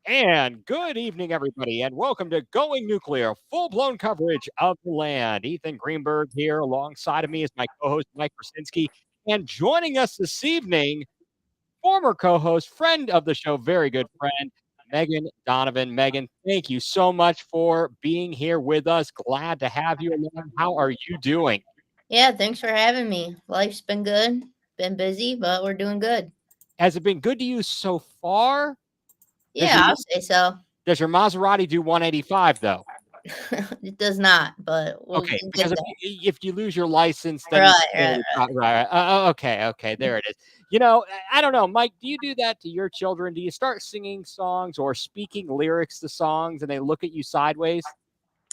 And good evening, everybody, and welcome to Going Nuclear, full-blown coverage of the land. Ethan Greenberg here, alongside of me is my co-host Mike Rasinski, and joining us this evening, former co-host, friend of the show, very good friend, Megan Donovan. Megan, thank you so much for being here with us. Glad to have you along. How are you doing? Yeah, thanks for having me. Life's been good, been busy, but we're doing good. Has it been good to you so far? Does Yeah, your I'll say so. does your Maserati do 185 though? It does not, but we'll Okay, get because if there. if you lose your license, then you Right, can't right, really right. Okay, okay, there it is. I don't know, Mike, do you do that to your children? Do you start singing songs or speaking lyrics to songs and they look at you sideways?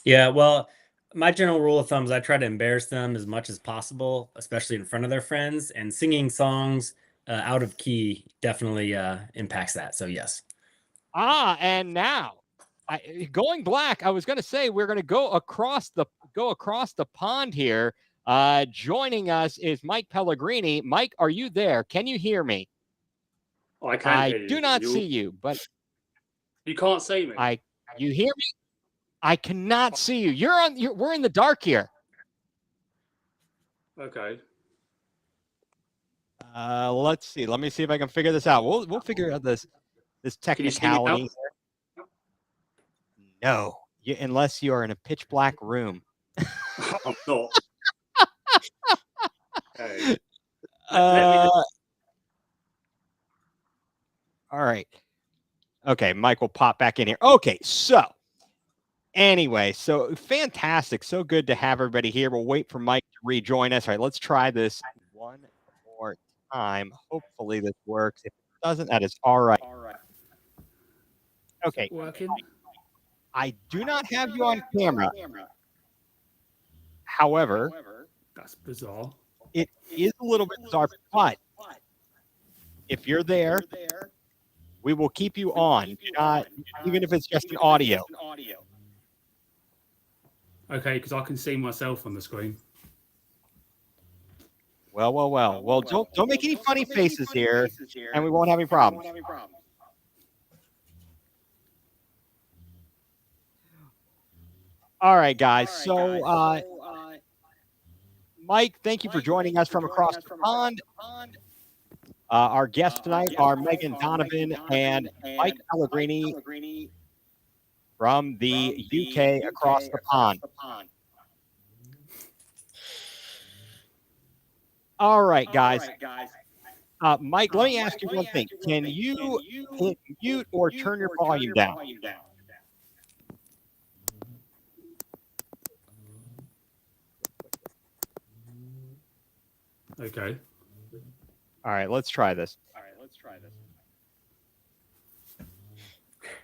Yeah, well, my general rule of thumb is I try to embarrass them as much as possible, especially in front of their friends, and singing songs out of key definitely impacts that. So yes. And now, going black, I was gonna say we're gonna go across the pond here. Joining us is Mike Pellegrini. Mike, are you there? Can you hear me? Oh, I can I hear do you. not see you, but You can't see me. I you hear me? I cannot see you. We're in the dark here. Okay. Let's see. Let me see if I can figure this out. We'll figure out this Can you see me now? technicality. No, unless you are in a pitch black room. I'm not. Okay. All right. Okay, Mike will pop back in here. Okay, so anyway, so fantastic. So good to have everybody here. We'll wait for Mike to rejoin us. All right, let's try this one more time. Hopefully this works. If it doesn't, that is all right. Okay. Working. I do not have you on camera. However, That's bizarre. it is a little bit bizarre, but if you're there, we will keep you on, even if it's just an audio. Okay, because I can see myself on the screen. Well. Don't make any funny faces here, and we won't have any problems. All right, guys. So, Mike, thank you for joining us from across the pond. Our guests tonight are Megan Donovan and Mike Pellegrini from the UK across the pond. All right, guys. Mike, let me ask you one thing. Can you hit mute or turn your volume down? Okay. All right, let's try this.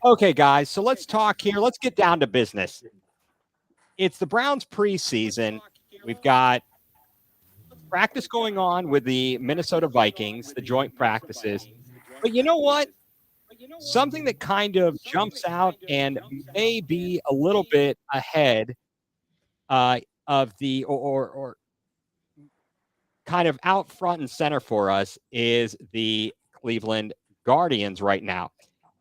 Okay, guys, so let's talk here. Let's get down to business. It's the Browns preseason. We've got practice going on with the Minnesota Vikings, the joint practices. But you know what? Something that kind of jumps out and may be a little bit ahead of the or kind of out front and center for us is the Cleveland Guardians right now.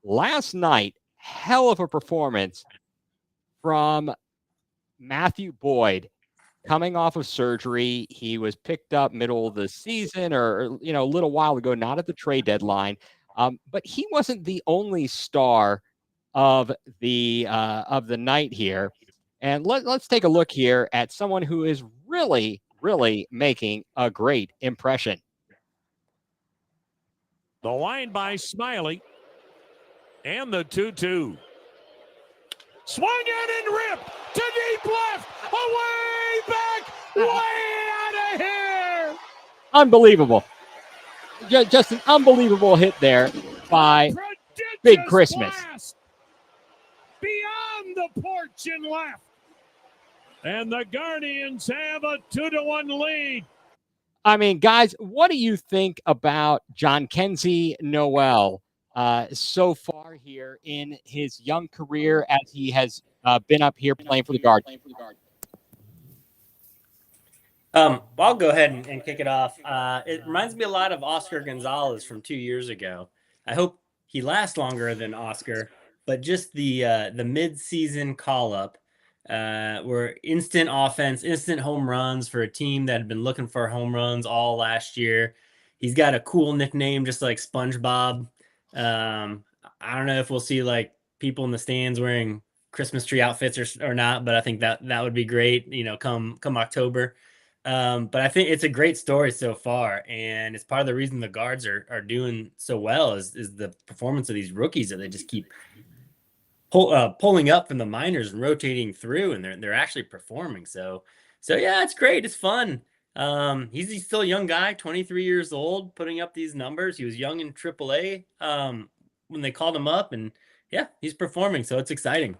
Last night, hell of a performance from Matthew Boyd coming off of surgery. He was picked up middle of the season or, a little while ago, not at the trade deadline. But he wasn't the only star of the night here. And let's take a look here at someone who is really making a great impression. The line by Smiley. And the 2-2. Swung in and ripped to deep left. Away back. Way out of here. Unbelievable. Just an unbelievable hit there by Big Christmas. Beyond the porch and left. And the Guardians have a 2-1 lead. I mean, guys, what do you think about John Kenzie Noel so far here in his young career as he has been up here playing for the Guardians? I'll go ahead and kick it off. It reminds me a lot of Oscar Gonzalez from 2 years ago. I hope he lasts longer than Oscar. but just the mid-season call-up, were instant offense, instant home runs for a team that had been looking for home runs all last year. He's got a cool nickname, just like SpongeBob. I don't know if we'll see like people in the stands wearing Christmas tree outfits or not, but I think that would be great, come October. But I think it's a great story so far, and it's part of the reason the guards are doing so well is the performance of these rookies that they just keep pulling up from the minors and rotating through, and they're actually performing. So yeah, it's great. It's fun. He's still a young guy, 23 years old, putting up these numbers. He was young in AAA when they called him up, and yeah, he's performing. So it's exciting.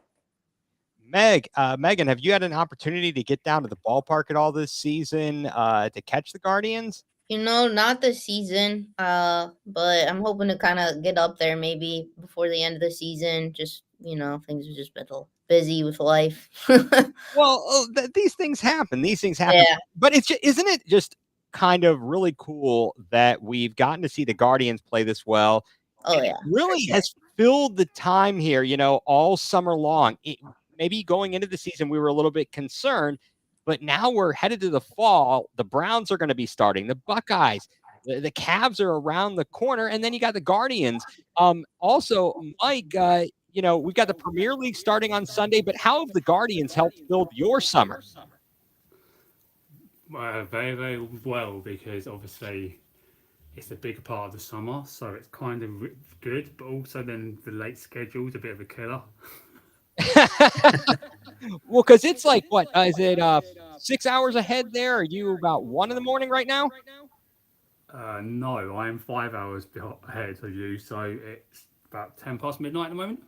Megan, have you had an opportunity to get down to the ballpark at all this season to catch the Guardians? Not this season, but I'm hoping to kind of get up there maybe before the end of the season. Just, things have just been a little busy with life. Well, these things happen. Yeah. But isn't it just kind of really cool that we've gotten to see the Guardians play this well? Oh, yeah. Really has filled the time here, all summer long. Maybe going into the season, we were a little bit concerned, but now we're headed to the fall. The Browns are going to be starting, the Buckeyes, the Cavs are around the corner, and then you got the Guardians. Also, Mike, we've got the Premier League starting on Sunday, but how have the Guardians helped build your summer? Very, very well, because obviously it's a big part of the summer, so it's kind of good, but also then the late schedule is a bit of a killer. Well, because it's like, what is it, 6 hours ahead there? Are you about 1 in the morning right now? No, I am 5 hours ahead of you, so it's about 10 past midnight at the moment.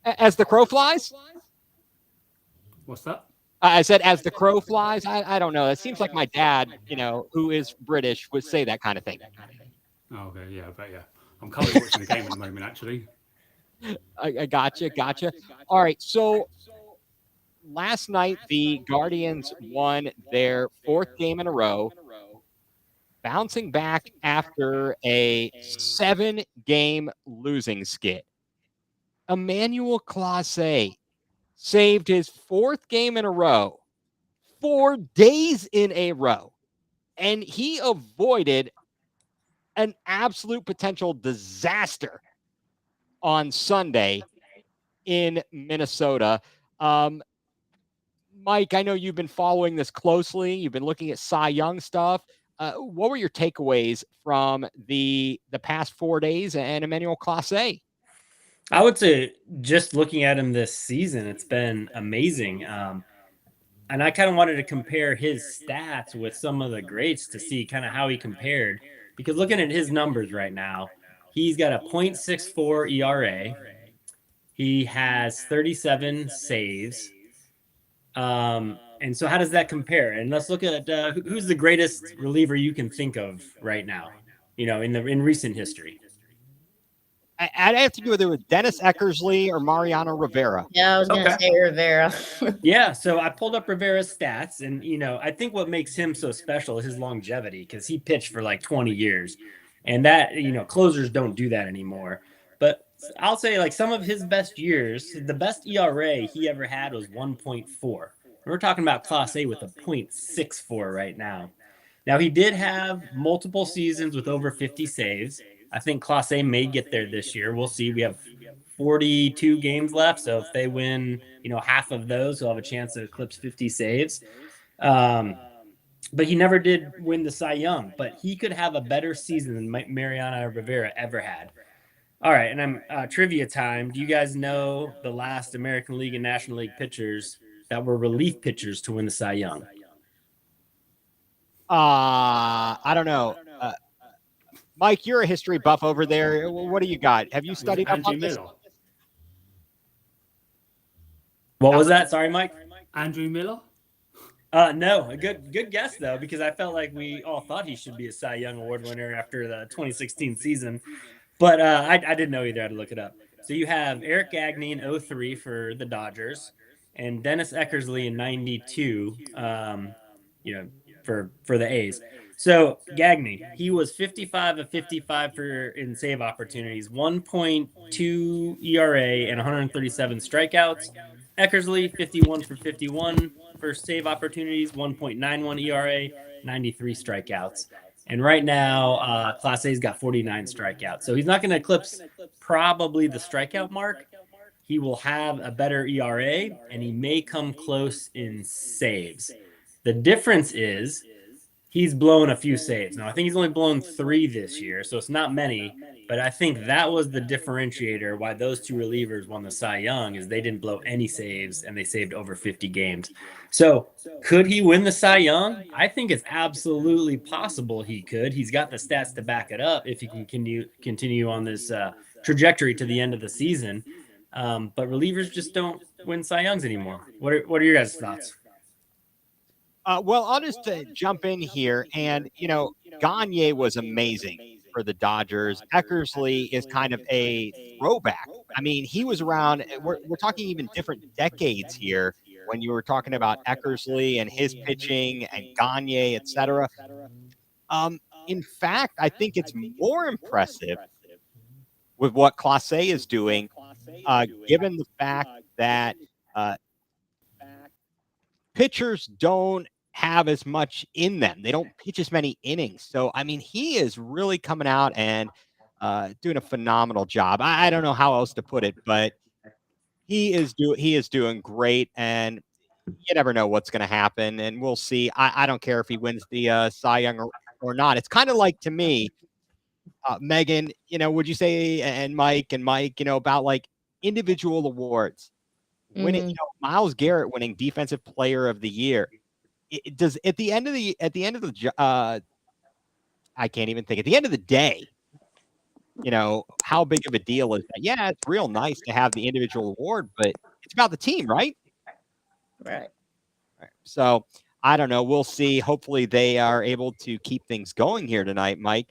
As the crow flies? What's that? I said, as the crow flies. I don't know. It seems like my dad, who is British, would say that kind of thing. Oh, okay, yeah, but yeah, I'm currently watching the game at the moment, actually. I gotcha. All right. So last night, the Guardians won their 4th game in a row, bouncing back after a 7-game losing skid. Emmanuel Clase saved his 4th game in a row, 4 days in a row, and he avoided an absolute potential disaster on Sunday in Minnesota. Mike, I know you've been following this closely. You've been looking at Cy Young stuff. What were your takeaways from the past 4 days and Emmanuel Clase? I would say just looking at him this season, it's been amazing. And I kind of wanted to compare his stats with some of the greats to see kind of how he compared. Because looking at his numbers right now, he's got a .64 ERA. He has 37 saves. And so how does that compare? And let's look at who's the greatest reliever you can think of right now, in recent history. I'd have to go either with Dennis Eckersley or Mariano Rivera. Yeah, I was going to say Rivera. Yeah, so I pulled up Rivera's stats, and, I think what makes him so special is his longevity, because he pitched for like 20 years. And that, closers don't do that anymore. But I'll say, like, some of his best years, the best ERA he ever had was 1.4. We're talking about Clase with a .64 right now. Now, he did have multiple seasons with over 50 saves. I think Clase may get there this year. We'll see. We have 42 games left, so if they win, half of those, he'll have a chance to eclipse 50 saves. But he never did win the Cy Young, but he could have a better season than Mariano Rivera ever had. All right, and I'm trivia time. Do you guys know the last American League and National League pitchers that were relief pitchers to win the Cy Young? I don't know. Mike, you're a history buff over there. What do you got? Have you studied up on this? Miller. What was that? Sorry, Mike. Andrew Miller? No, a good guess though, because I felt like we all thought he should be a Cy Young Award winner after the 2016 season, but I didn't know either. I had to look it up. So you have Eric Gagne in 2003 for the Dodgers, and Dennis Eckersley in 92. For the A's. So Gagne, he was 55 of 55 in save opportunities, 1.2 ERA and 137 strikeouts. Eckersley, 51 for 51 for save opportunities, 1.91 ERA, 93 strikeouts. And right now, Class A's got 49 strikeouts. So he's not going to eclipse probably the strikeout mark. He will have a better ERA, and he may come close in saves. The difference is he's blown a few saves. Now, I think he's only blown 3 this year, so it's not many. But I think that was the differentiator why those two relievers won the Cy Young, is they didn't blow any saves and they saved over 50 games. So could he win the Cy Young? I think it's absolutely possible he could. He's got the stats to back it up if he can continue on this trajectory to the end of the season. But relievers just don't win Cy Youngs anymore. What are your guys' thoughts? Well, I'll just jump in here. And, Gagne was amazing for the Dodgers. Eckersley is kind of a throwback. I mean, he was around. We're talking even different decades here when you were talking about Eckersley and his pitching and Gagne, et cetera. In fact, I think it's more impressive with what Clase is doing, given the fact that pitchers don't have as much in them. They don't pitch as many innings. So, I mean, he is really coming out and doing a phenomenal job. I don't know how else to put it, but he is doing great. And you never know what's going to happen. And we'll see. I don't care if he wins the Cy Young or not. It's kind of like, to me, Megan, would you say, and Mike, about like individual awards? Winning, Myles Garrett winning Defensive Player of the Year. It does at the end of the I can't even think. At the end of the day, how big of a deal is that? Yeah, it's real nice to have the individual award, but it's about the team, right? Right. So I don't know. We'll see. Hopefully they are able to keep things going here tonight, Mike.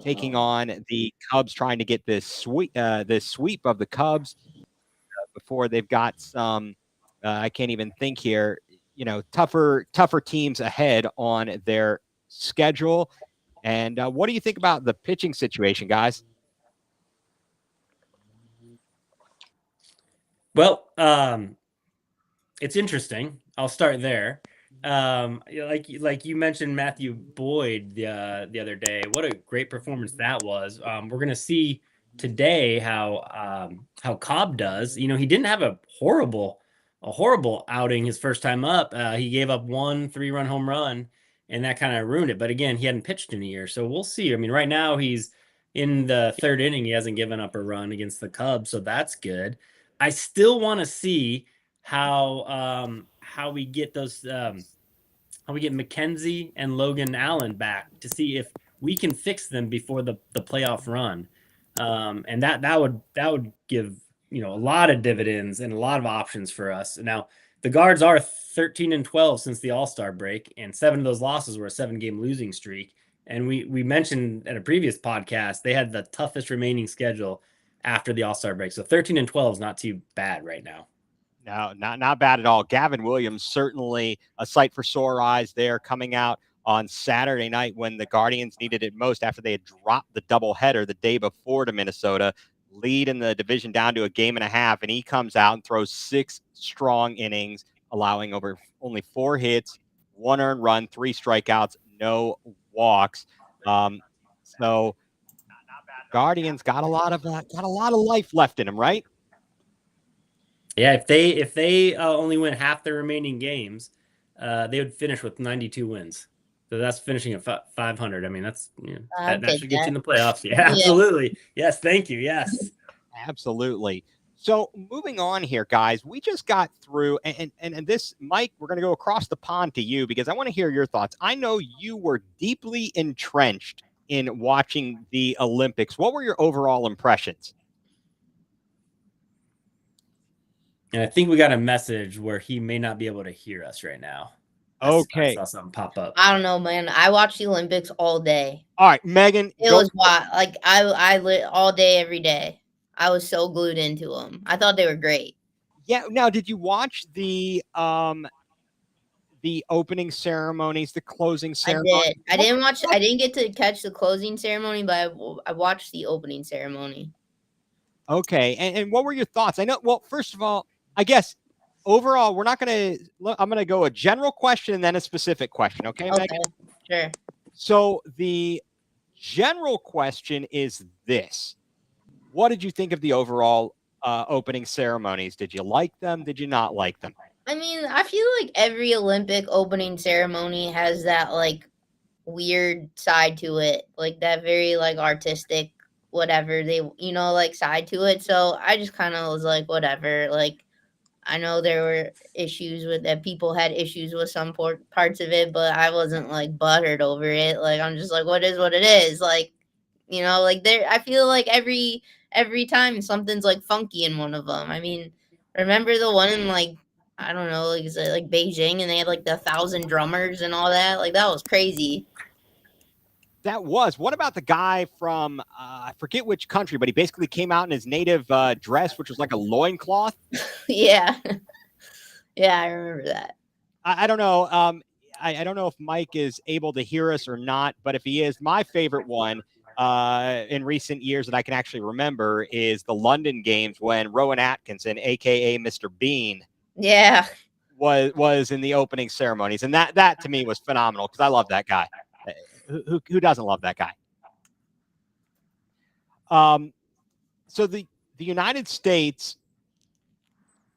Taking on the Cubs, trying to get this sweep of the Cubs before they've got some. I can't even think here. Tougher teams ahead on their schedule. And what do you think about the pitching situation, guys? Well, it's interesting. I'll start there. Like you mentioned Matthew Boyd the other day. What a great performance that was. We're gonna see today how Cobb does. He didn't have a horrible outing his first time up. He gave up 1 3-run home run, and that kind of ruined it. But again, he hadn't pitched in a year, so we'll see. I mean, right now he's in the 3rd inning. He hasn't given up a run against the Cubs, so that's good. I still want to see how we get those how we get McKenzie and Logan Allen back to see if we can fix them before the playoff run. And that would give a lot of dividends and a lot of options for us. Now the Guards are 13-12 since the All-Star break, and 7 of those losses were a 7-game losing streak. And we mentioned at a previous podcast they had the toughest remaining schedule after the All-Star break. So 13-12 is not too bad right now. No, not bad at all. Gavin Williams, certainly a sight for sore eyes there, coming out on Saturday night when the Guardians needed it most after they had dropped the doubleheader the day before to Minnesota, lead in the division down to a game and a half, and he comes out and throws 6 strong innings, allowing only 4 hits, 1 earned run, 3 strikeouts, no walks. So Guardians got a lot of life left in them, right? Yeah, if they only win half the remaining games, they would finish with 92 wins. So that's finishing at 500. I mean, that's that should get you in the playoffs. Yeah, absolutely. Yes, thank you. Yes, absolutely. So moving on here, guys, we just got through, and this, Mike, we're going to go across the pond to you because I want to hear your thoughts. I know you were deeply entrenched in watching the Olympics. What were your overall impressions? And I think we got a message where he may not be able to hear us right now. Okay. I saw something pop up. I don't know, man. I watched the Olympics all day. All right, Megan. It was wild. Like I lit all day, every day. I was so glued into them. I thought they were great. Yeah. Now, did you watch the the opening ceremonies, the closing I ceremony? did. I didn't watch. I didn't get to catch the closing ceremony, but I watched the opening ceremony. Okay, and what were your thoughts? I know. Well, first of all, I guess overall, we're not going to. I'm going to go a general question and then a specific question. Okay, Okay, Megan? sure. So the general question is this: what did you think of the overall opening ceremonies? Did you like them? Did you not like them? I mean, I feel like every Olympic opening ceremony has that like weird side to it, like that very like artistic whatever they like side to it. So I just kind of was like whatever. Like I know there were issues with that, people had issues with some parts of it, but I wasn't like buttered over it. Like I'm just like what is what it is. Like like there I feel like every time something's like funky in one of them. I mean, remember the one in like I don't know, like is it like Beijing and they had like the 1,000 drummers and all that? Like that was crazy. That was. What about the guy from I forget which country, but he basically came out in his native dress, which was like a loincloth. Yeah. Yeah, I remember that. I don't know. I don't know if Mike is able to hear us or not, but if he is, my favorite one in recent years that I can actually remember is the London Games when Rowan Atkinson, aka Mr. Bean, Yeah. was in the opening ceremonies, and that to me was phenomenal because I love that guy. Who doesn't love that guy? So the United States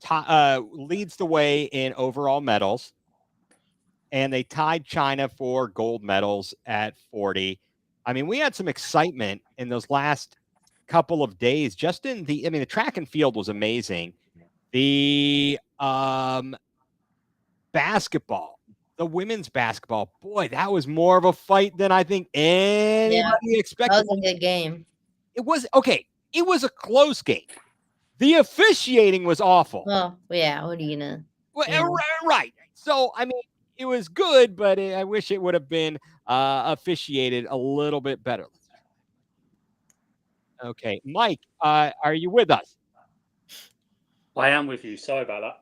leads the way in overall medals, and they tied China for gold medals at 40. I mean, we had some excitement in those last couple of days. Just in the track and field was amazing. The basketball, the women's basketball, boy, that was more of a fight than I think anybody expected. That was a good game. It was okay. It was a close game. The officiating was awful. Well, yeah. What are you gonna? Well, right. So I mean, it was good, but I wish it would have been officiated a little bit better. Okay, Mike, are you with us? I am with you. Sorry about that.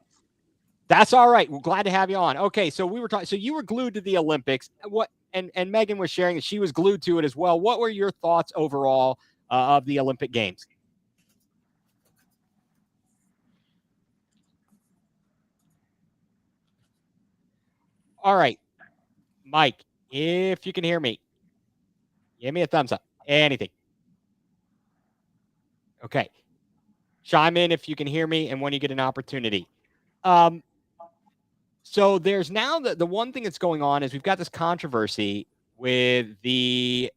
That's all right. We're glad to have you on. Okay, so we were talking. So you were glued to the Olympics. What? And Megan was sharing that she was glued to it as well. What were your thoughts overall of the Olympic Games? All right, Mike, if you can hear me, give me a thumbs up. Anything. Okay. Chime in if you can hear me and when you get an opportunity. So there's now the one thing that's going on is we've got this controversy with the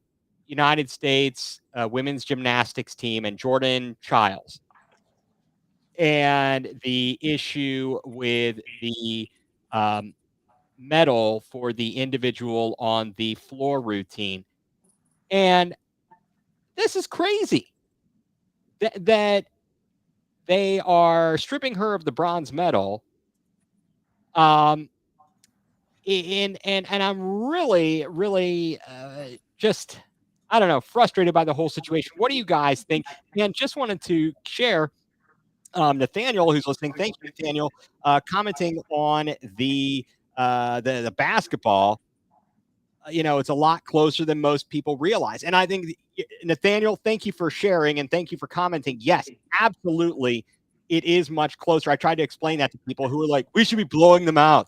United States women's gymnastics team and Jordan Childs, and the issue with the medal for the individual on the floor routine. And this is crazy that they are stripping her of the bronze medal. And I'm really just, I don't know, frustrated by the whole situation. What do you guys think? And just wanted to share Nathaniel, who's listening. Thank you, Nathaniel, commenting on the basketball. It's a lot closer than most people realize. And I think, Nathaniel, thank you for sharing and thank you for commenting. Yes, absolutely. It is much closer. I tried to explain that to people who were like, we should be blowing them out.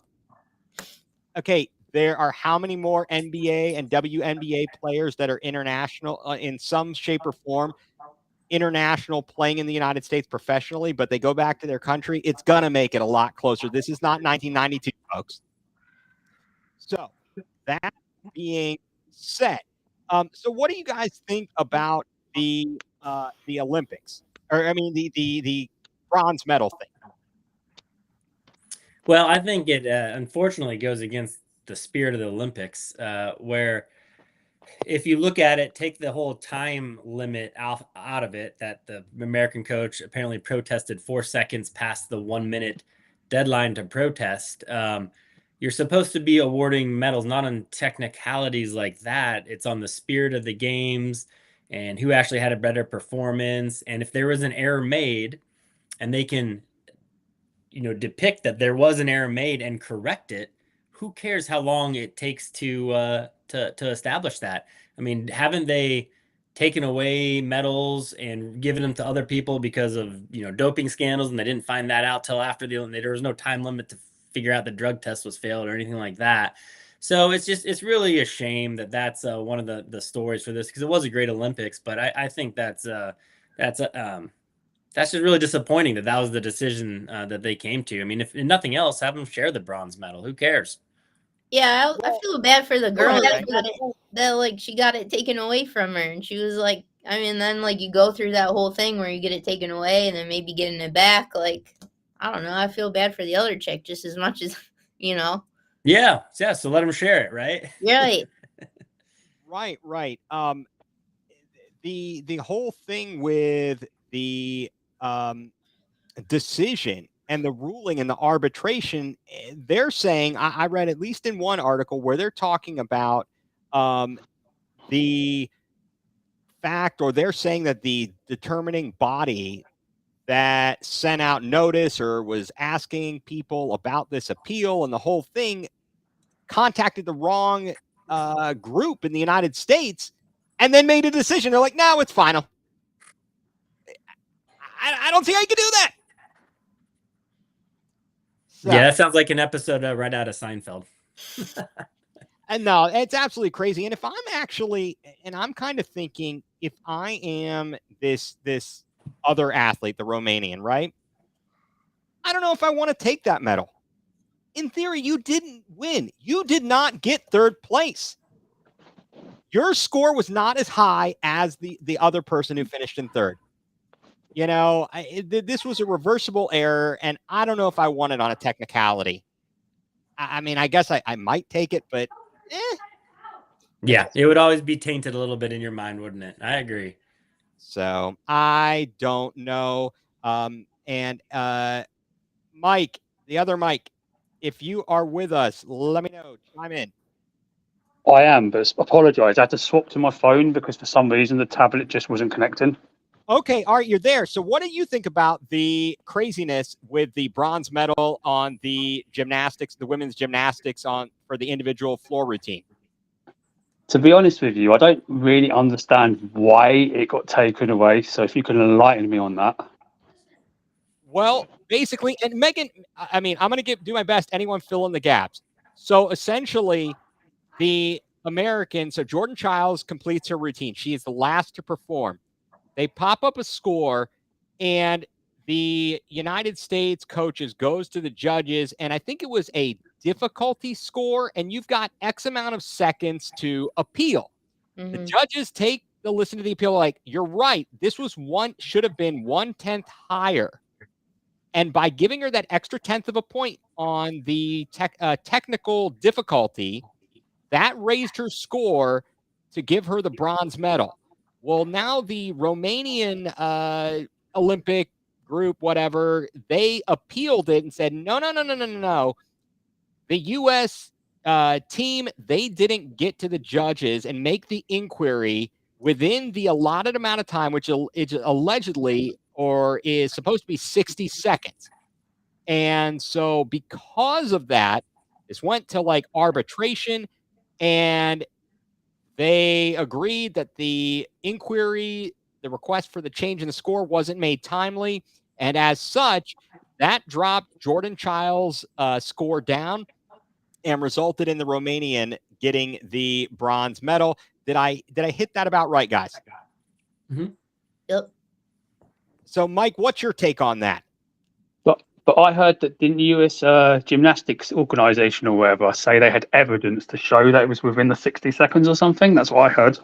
Okay, there are how many more NBA and WNBA players that are international in some shape or form, international playing in the United States professionally, but they go back to their country? It's going to make it a lot closer. This is not 1992, folks. So that being said, so what do you guys think about the Olympics, or I mean the bronze medal thing? Well, I think it unfortunately goes against the spirit of the Olympics, where if you look at it, take the whole time limit out of it, that the American coach apparently protested 4 seconds past the 1 minute deadline to protest. You're supposed to be awarding medals not on technicalities like that. It's on the spirit of the games and who actually had a better performance. And if there was an error made and they can depict that there was an error made and correct it, who cares how long it takes to establish that? I mean, haven't they taken away medals and given them to other people because of, doping scandals, and they didn't find that out till after there was no time limit to figure out the drug test was failed or anything like that. So it's really a shame that that's one of the stories for this, because it was a great Olympics, but I think that's just really disappointing that was the decision that they came to. I mean, if nothing else, have them share the bronze medal. Who cares? Yeah, I feel bad for the girl ahead, that she got it taken away from her, and she was like, I mean, then like you go through that whole thing where you get it taken away and then maybe getting it back. Like, I don't know. I feel bad for the other chick just as much as Yeah. So let them share it, right? Right. Right. The whole thing with the decision and the ruling and the arbitration, they're saying, I read at least in one article where they're talking about the fact, or they're saying that the determining body that sent out notice or was asking people about this appeal and the whole thing contacted the wrong group in the United States and then made a decision. They're like, no, it's final. I don't see how you can do that. So, yeah, that sounds like an episode right out of Seinfeld. And no, it's absolutely crazy. And if I'm I'm kind of thinking, if I am this other athlete, the Romanian, right? I don't know if I want to take that medal. In theory, you didn't win. You did not get third place. Your score was not as high as the other person who finished in third. This was a reversible error, and I don't know if I won it on a technicality. I mean, I guess I might take it, but Yeah, it would always be tainted a little bit in your mind, wouldn't it? I agree. So I don't know. Mike, the other Mike, if you are with us, let me know. Chime in. I am, but apologise. I had to swap to my phone because for some reason the tablet just wasn't connecting. Okay, all right, you're there. So what do you think about the craziness with the bronze medal on the gymnastics, the women's gymnastics for the individual floor routine? To be honest with you, I don't really understand why it got taken away. So if you can enlighten me on that. Well, basically, and Megan, I mean, I'm going to do my best. Anyone fill in the gaps. So essentially, the American, so Jordan Childs completes her routine. She is the last to perform. They pop up a score, and the United States coaches goes to the judges, and I think it was a difficulty score, and you've got X amount of seconds to appeal. Mm-hmm. The judges listen to the appeal like, you're right. This was should have been 1/10 higher. And by giving her that extra 1/10 of a point on the technical difficulty, that raised her score to give her the bronze medal. Well, now the Romanian Olympic group, whatever, they appealed it and said, no. The U.S. Team, they didn't get to the judges and make the inquiry within the allotted amount of time, which is allegedly or is supposed to be 60 seconds. And so because of that, this went to like arbitration, and they agreed that the inquiry, the request for the change in the score wasn't made timely. And as such, that dropped Jordan Childs' score down and resulted in the Romanian getting the bronze medal. Did I hit that about right, guys? Mm-hmm. Yep. So, Mike, what's your take on that? But I heard that the US Gymnastics Organization or whatever say they had evidence to show that it was within the 60 seconds or something. That's what I heard.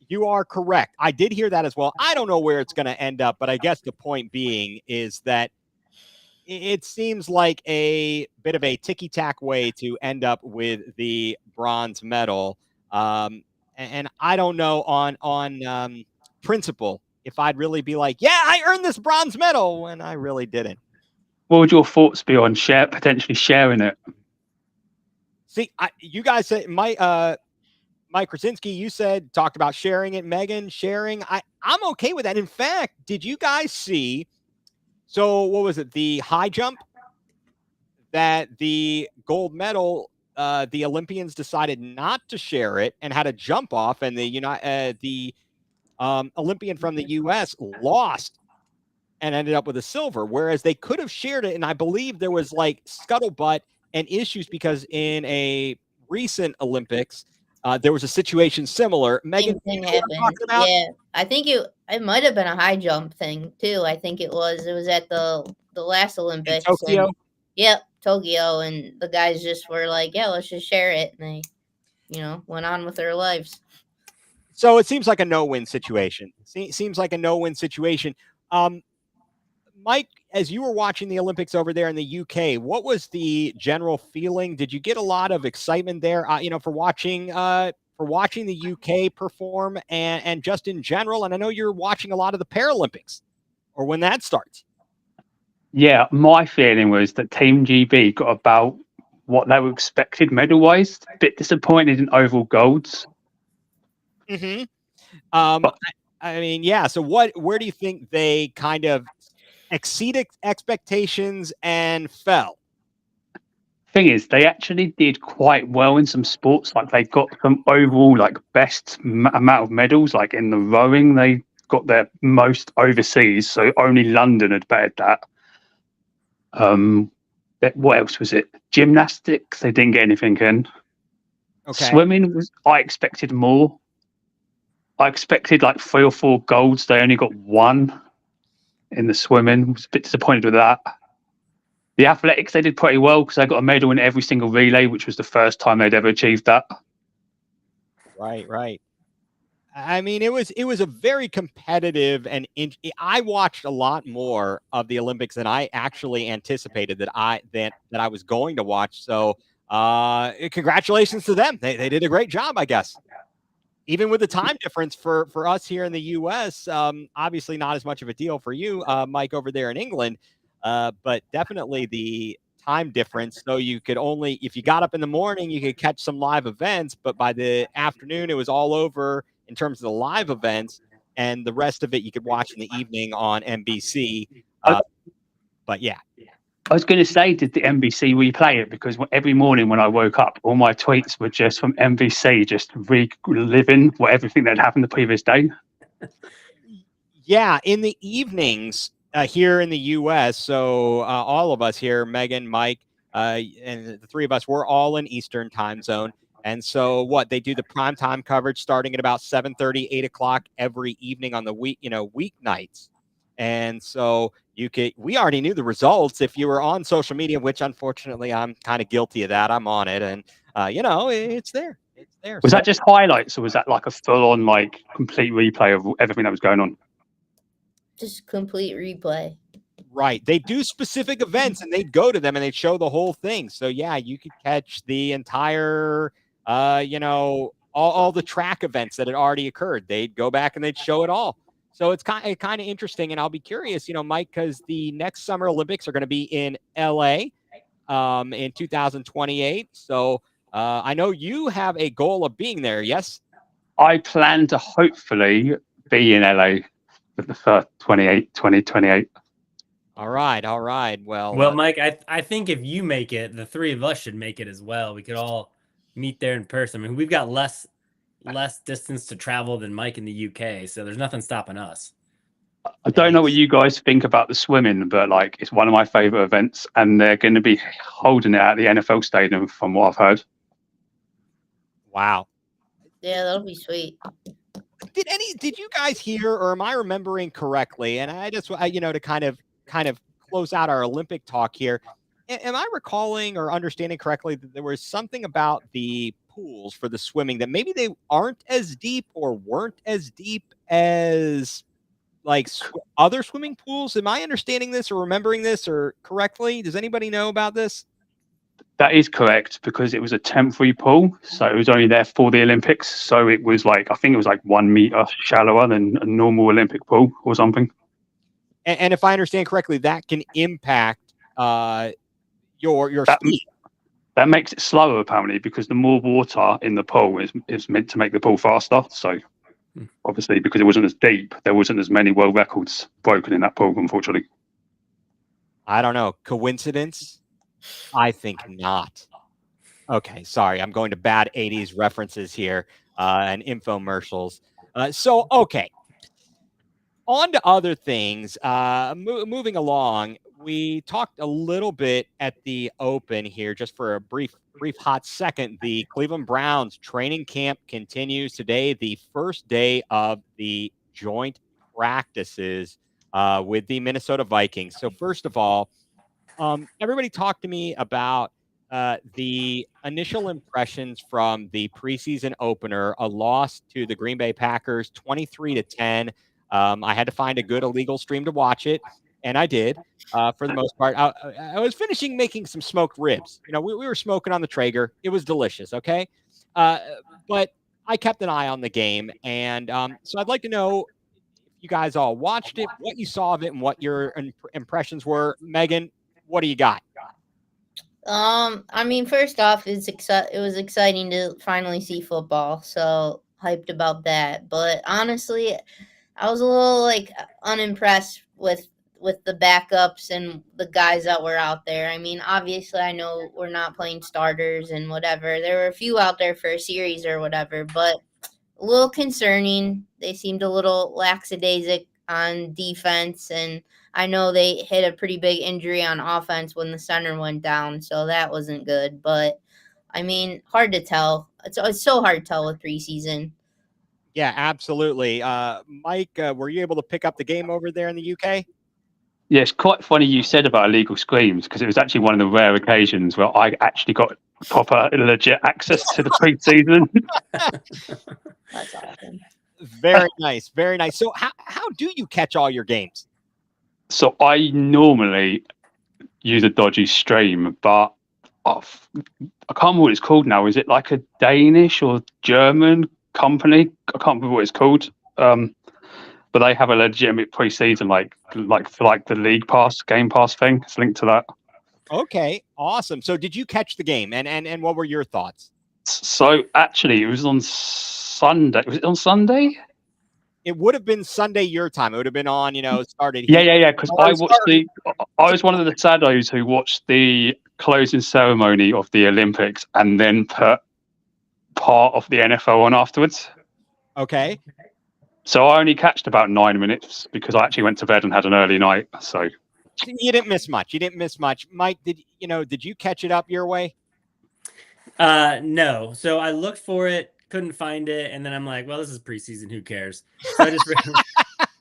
You are correct. I did hear that as well. I don't know where it's going to end up, but I guess the point being is that it seems like a bit of a ticky-tack way to end up with the bronze medal. And I don't know on principle if I'd really be like, yeah, I earned this bronze medal when I really didn't. What would your thoughts be on potentially sharing it? See, you guys said Mike Rasinski, you talked about sharing it. Megan, sharing. I'm okay with that. In fact, did you guys see? So what was it? The high jump. that the gold medal, the Olympians decided not to share it and had a jump off, and the Olympian from the U.S. lost and ended up with a silver, whereas they could have shared it. And I believe there was like scuttlebutt and issues because in a recent Olympics, there was a situation similar. Megan, Same thing you know what I'm happened. talking about? Yeah, I think it might have been a high jump thing too. I think it was. It was at the last In Olympics. Tokyo? And, yep, Tokyo, and the guys just were like, "Yeah, let's just share it," and they, went on with their lives. So it seems like a no-win situation. Seems like a no-win situation. Mike, as you were watching the Olympics over there in the UK, what was the general feeling? Did you get a lot of excitement there? For watching the UK perform and just in general. And I know you're watching a lot of the Paralympics, or when that starts. Yeah, my feeling was that Team GB got about what they were expected medal-wise. A bit disappointed in overall golds. Mm-hmm. I mean, yeah. So where do you think they kind of exceeded expectations and fell? Thing is, they actually did quite well in some sports. Like they got some overall like best amount of medals. Like in the rowing, they got their most overseas. So only London had bettered that. What else was it? Gymnastics, they didn't get anything in. Okay. Swimming I expected more. I expected like 3 or 4 golds. They only got 1 in the swimming. Was a bit disappointed with that. The athletics, they did pretty well because they got a medal in every single relay, which was the first time they'd ever achieved that. Right. I mean, it was a very competitive, and I watched a lot more of the Olympics than I actually anticipated that I was going to watch. So, congratulations to them. They did a great job, I guess. Even with the time difference for us here in the U.S., obviously not as much of a deal for you, Mike, over there in England, but definitely the time difference. So you could only, if you got up in the morning, you could catch some live events, but by the afternoon, it was all over in terms of the live events, and the rest of it you could watch in the evening on NBC. But yeah. I was going to say, did the NBC replay it? Because every morning when I woke up, all my tweets were just from NBC, just reliving everything that happened the previous day. Yeah, in the evenings here in the U.S., so all of us here, Megan, Mike, and the 3 of us, we're all in Eastern time zone. And so they do the primetime coverage starting at about 7:30, 8 o'clock every evening on the weeknights. And so we already knew the results if you were on social media, which unfortunately I'm kind of guilty of that. I'm on it, and it's there. It's there. Was that just highlights, or was that like a full-on, like, complete replay of everything that was going on? Just complete replay. Right. They do specific events and they'd go to them and they'd show the whole thing. So yeah, you could catch the entire, all the track events that had already occurred. They'd go back and they'd show it all. So it's kind of interesting. And I'll be curious, Mike, because the next Summer Olympics are going to be in LA in 2028. So I know you have a goal of being there. Yes. I plan to hopefully be in LA for the first 2028. All right. Well, Mike, I think if you make it, the 3 of us should make it as well. We could all meet there in person. I mean, we've got less distance to travel than Mike in the UK, so there's nothing stopping us. I don't know what you guys think about the swimming, but like it's one of my favorite events, and they're going to be holding it at the NFL stadium, from what I've heard. Wow. Yeah, that'll be sweet. Did you guys hear, or am I remembering correctly? And I just, to kind of close out our Olympic talk here, am I recalling or understanding correctly that there was something about the pools for the swimming that maybe they aren't as deep or weren't as deep as like other swimming pools? Am I understanding this or remembering this or correctly? Does anybody know about this? That is correct, because it was a temporary pool, so it was only there for the Olympics. So it was like, I think it was like 1 meter shallower than a normal Olympic pool or something. And if I understand correctly, that can impact your speed. That makes it slower, apparently, because the more water in the pool is meant to make the pool faster. So obviously, because it wasn't as deep, there wasn't as many world records broken in that pool, unfortunately. I don't know. Coincidence? I think not. Okay, sorry. I'm going to bad 80s references here and infomercials. Okay. On to other things. Moving along, we talked a little bit at the open here, just for a brief hot second. The Cleveland Browns training camp continues today, the first day of the joint practices with the Minnesota Vikings. So first of all, everybody talk to me about the initial impressions from the preseason opener, a loss to the Green Bay Packers, 23-10. I had to find a good illegal stream to watch it, and I did. For the most part, I was finishing making some smoked ribs. We were smoking on the Traeger. It was delicious. Okay, but I kept an eye on the game, and so I'd like to know if you guys all watched it, what you saw of it, and what your impressions were. Megan, what do you got? I mean, first off, it was exciting to finally see football, so hyped about that. But honestly, I was a little like unimpressed with the backups and the guys that were out there. I mean, obviously, I know we're not playing starters and whatever. There were a few out there for a series or whatever, but a little concerning. They seemed a little lackadaisic on defense, and I know they hit a pretty big injury on offense when the center went down, so that wasn't good. But I mean, hard to tell. It's so hard to tell with preseason. Yeah, absolutely. Mike, were you able to pick up the game over there in the UK? Yeah, it's quite funny you said about illegal screams, because it was actually one of the rare occasions where I actually got proper legit access to the preseason. That's awesome. Very nice, very nice. So how do you catch all your games? So I normally use a dodgy stream, but I can't remember what it's called now. Is it like a Danish or German company? I can't remember what it's called. But they have a legitimate preseason, like the League Pass, Game Pass thing. It's linked to that. Okay, awesome. So did you catch the game, and what were your thoughts? So actually, it was on Sunday. Was it on Sunday? It would have been Sunday your time. It would have been on, started. Yeah. Because I was one of the saddos who watched the closing ceremony of the Olympics and then put part of the NFL on afterwards. Okay. So I only catched about 9 minutes because I actually went to bed and had an early night. So you didn't miss much. Mike, did you catch it up your way? No. So I looked for it, couldn't find it, and then I'm like, well, this is preseason, who cares? So I just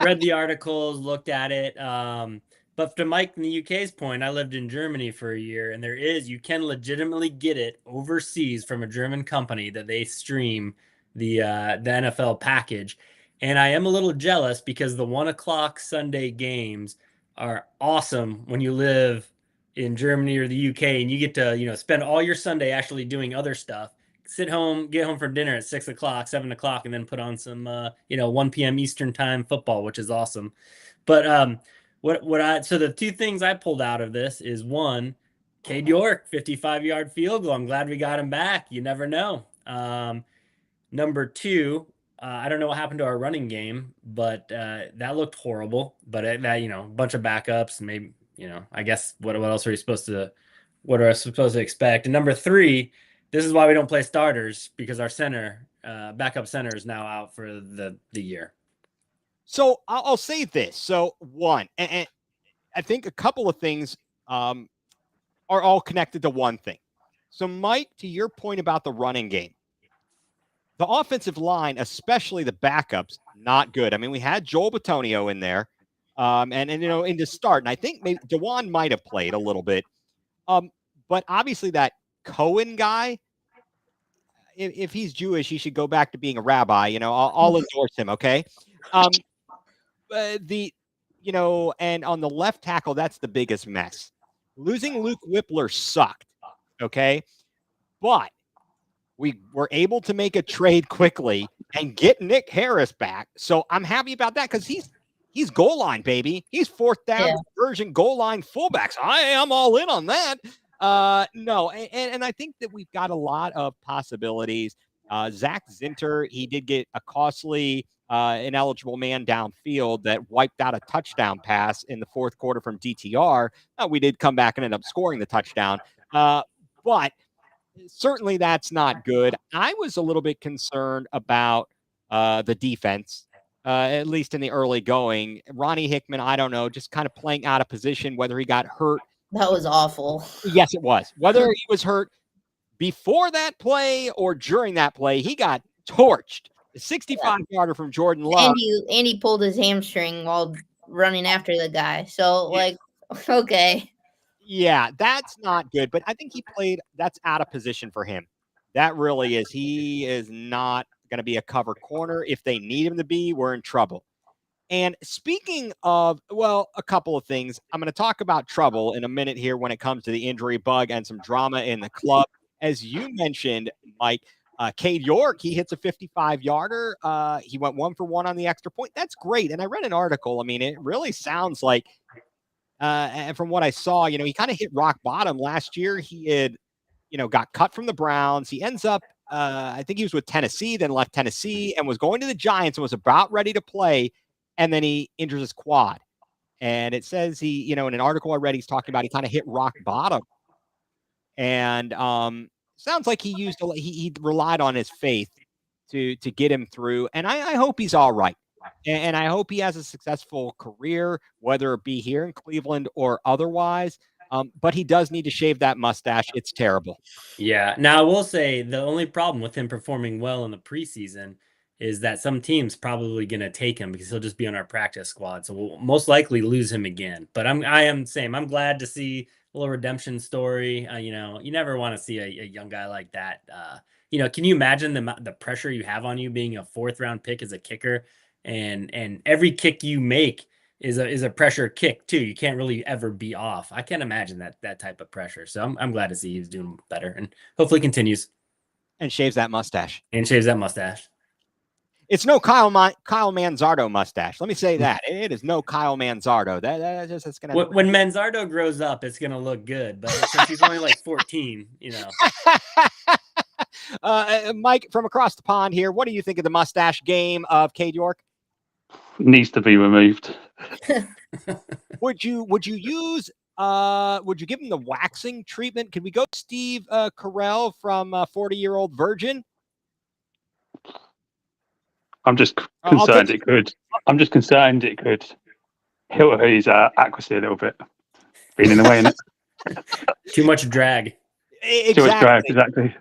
read the articles, looked at it. But to Mike in the UK's point, I lived in Germany for a year, and you can legitimately get it overseas from a German company that they stream the NFL package. And I am a little jealous because the 1:00 Sunday games are awesome when you live in Germany or the UK, and you get to, spend all your Sunday actually doing other stuff. Get home for dinner at 6:00, 7:00, and then put on some, 1 p.m. Eastern time football, which is awesome. But so the two things I pulled out of this is, one, Cade York, 55-yard field goal. I'm glad we got him back. You never know. Number two, I don't know what happened to our running game, but that looked horrible. But a bunch of backups, maybe, I guess what else are we supposed to expect? And number three, this is why we don't play starters, because our backup center is now out for the year. So I'll say this. So one, and I think a couple of things are all connected to one thing. So Mike, to your point about the running game, the offensive line, especially the backups, not good. I mean, we had Joel Bitonio in there, and in the start, and I think maybe DeJuan might have played a little bit. But obviously that Cohen guy, if he's Jewish, he should go back to being a rabbi. I'll endorse him. Okay. And on the left tackle, that's the biggest mess. Losing Luke Whippler sucked. Okay. But we were able to make a trade quickly and get Nick Harris back. So I'm happy about that, because he's goal line, baby. He's fourth down version goal line fullbacks. I am all in on that. No, and I think that we've got a lot of possibilities. Zach Zinter, he did get a costly ineligible man downfield that wiped out a touchdown pass in the fourth quarter from DTR. We did come back and end up scoring the touchdown. But certainly that's not good. I was a little bit concerned about the defense, at least in the early going. Ronnie Hickman, I don't know, just kind of playing out of position, whether he got hurt. That was awful. Yes, it was. Whether he was hurt before that play or during that play, he got torched. The 65-yarder from Jordan Love. And he pulled his hamstring while running after the guy. So, like, okay. Yeah, that's not good. But I think he played, that's out of position for him. That really is. He is not going to be a cover corner. If they need him to be, we're in trouble. And speaking of, well, a couple of things. I'm going to talk about trouble in a minute here when it comes to the injury bug and some drama in the club. As you mentioned, Mike, Cade York, he hits a 55-yarder. He went 1 for 1 on the extra point. That's great. And I read an article. I mean, it really sounds like, and from what I saw, he kind of hit rock bottom last year. He had, got cut from the Browns. He ends up, I think he was with Tennessee, then left Tennessee and was going to the Giants and was about ready to play. And then he injures his quad. And it says he, in an article I read, he's talking about he kind of hit rock bottom. And sounds like he relied on his faith to get him through. And I hope he's all right. And I hope he has a successful career, whether it be here in Cleveland or otherwise. But he does need to shave that mustache. It's terrible. Yeah. Now, I will say the only problem with him performing well in the preseason is that some teams probably going to take him because he'll just be on our practice squad. So we'll most likely lose him again. But I am same. I'm glad to see a little redemption story. You never want to see a young guy like that. Can you imagine the pressure you have on you being a 4th-round pick as a kicker, and every kick you make is a pressure kick too. You can't really ever be off. I can't imagine that type of pressure. So I'm glad to see he's doing better and hopefully continues. And shaves that mustache. It's no Kyle Manzardo mustache. Let me say that. It is no Kyle Manzardo. That's gonna. When Manzardo grows up, it's gonna look good. But since he's only like 14, Mike, from across the pond here, what do you think of the mustache game of Cade York? Needs to be removed. Would you use? Would you give him the waxing treatment? Could we go Steve Carell from 40-Year-Old Virgin? I'm just concerned it could. I'm just concerned it could hill his accuracy a little bit. Being in the way, innit? Too much drag. Exactly. Too much drag, exactly.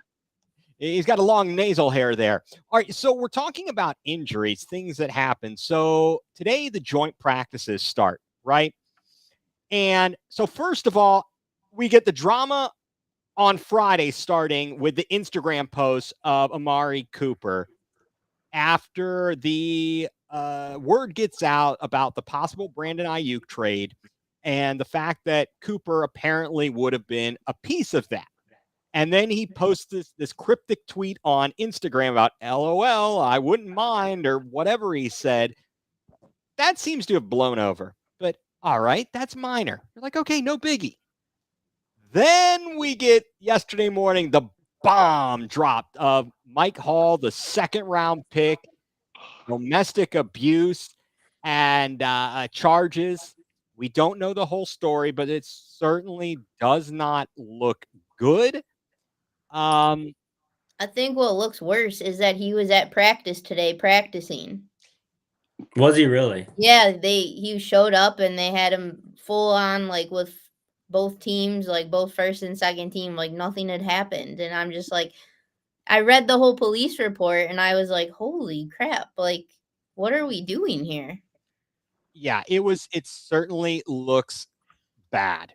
He's got a long nasal hair there. All right, so we're talking about injuries, things that happen. So today the joint practices start, right? And so first of all, we get the drama on Friday starting with the Instagram post of Amari Cooper after the word gets out about the possible Brandon Ayuk trade and the fact that Cooper apparently would have been a piece of that. And then he posts this cryptic tweet on Instagram about LOL, I wouldn't mind, or whatever he said. That seems to have blown over. But all right, that's minor. You're like, okay, no biggie. Then we get yesterday morning the bomb dropped of Mike Hall, the 2nd-round pick, domestic abuse and charges. We don't know the whole story, but it certainly does not look good. I think what looks worse is that he was at practice today practicing. Was he really? Yeah, he showed up and they had him full on, like, with both teams, like both first and second team, like nothing had happened. And I'm just like, I read the whole police report and I was like, holy crap, like, what are we doing here? Yeah, it certainly looks bad.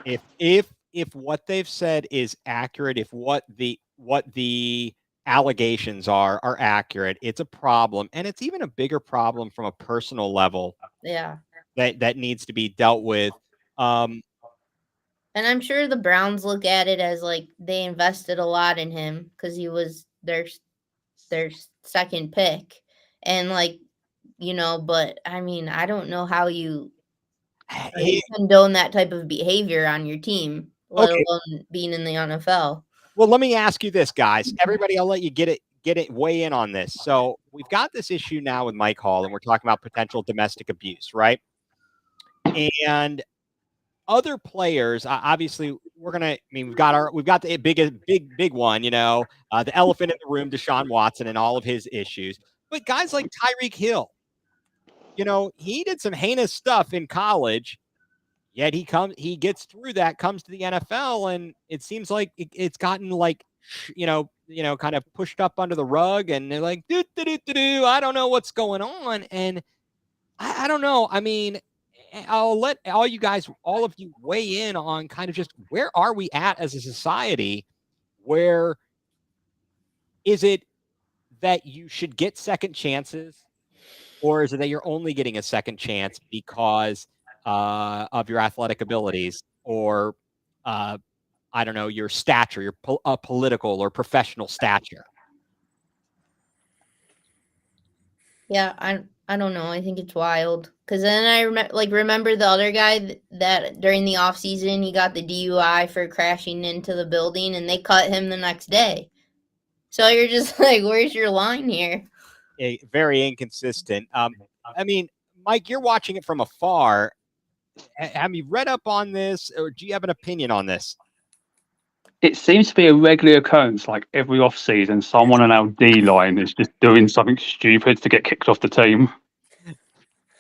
If what they've said is accurate, if what the allegations are accurate, it's a problem. And it's even a bigger problem from a personal level. Yeah. That needs to be dealt with. And I'm sure the Browns look at it as like they invested a lot in him because he was their 2nd pick. And like, but I mean, I don't know how you condone that type of behavior on your team, let alone being in the NFL. Well, let me ask you this, guys. Everybody, I'll let you get it weigh in on this. So we've got this issue now with Mike Hall, and we're talking about potential domestic abuse, right? And other players, obviously, we're gonna. I mean, we've got the big one. The elephant in the room, Deshaun Watson, and all of his issues. But guys like Tyreek Hill, he did some heinous stuff in college. Yet he gets through that, comes to the NFL, and it seems like it's gotten like, kind of pushed up under the rug, and they're like, I don't know what's going on, and I don't know. I mean, I'll let all of you weigh in on kind of just where are we at as a society? Where is it that you should get second chances, or is it that you're only getting a second chance because of your athletic abilities, or I don't know, your stature, your political or professional stature? Yeah, I don't know. I think it's wild. Because then I remember the other guy that during the off season he got the DUI for crashing into the building, and they cut him the next day. So you're just like, where's your line here? Very inconsistent. I mean, Mike, you're watching it from afar. Have you read up on this, or do you have an opinion on this? It seems to be a regular occurrence, like every off season, someone on our D line is just doing something stupid to get kicked off the team.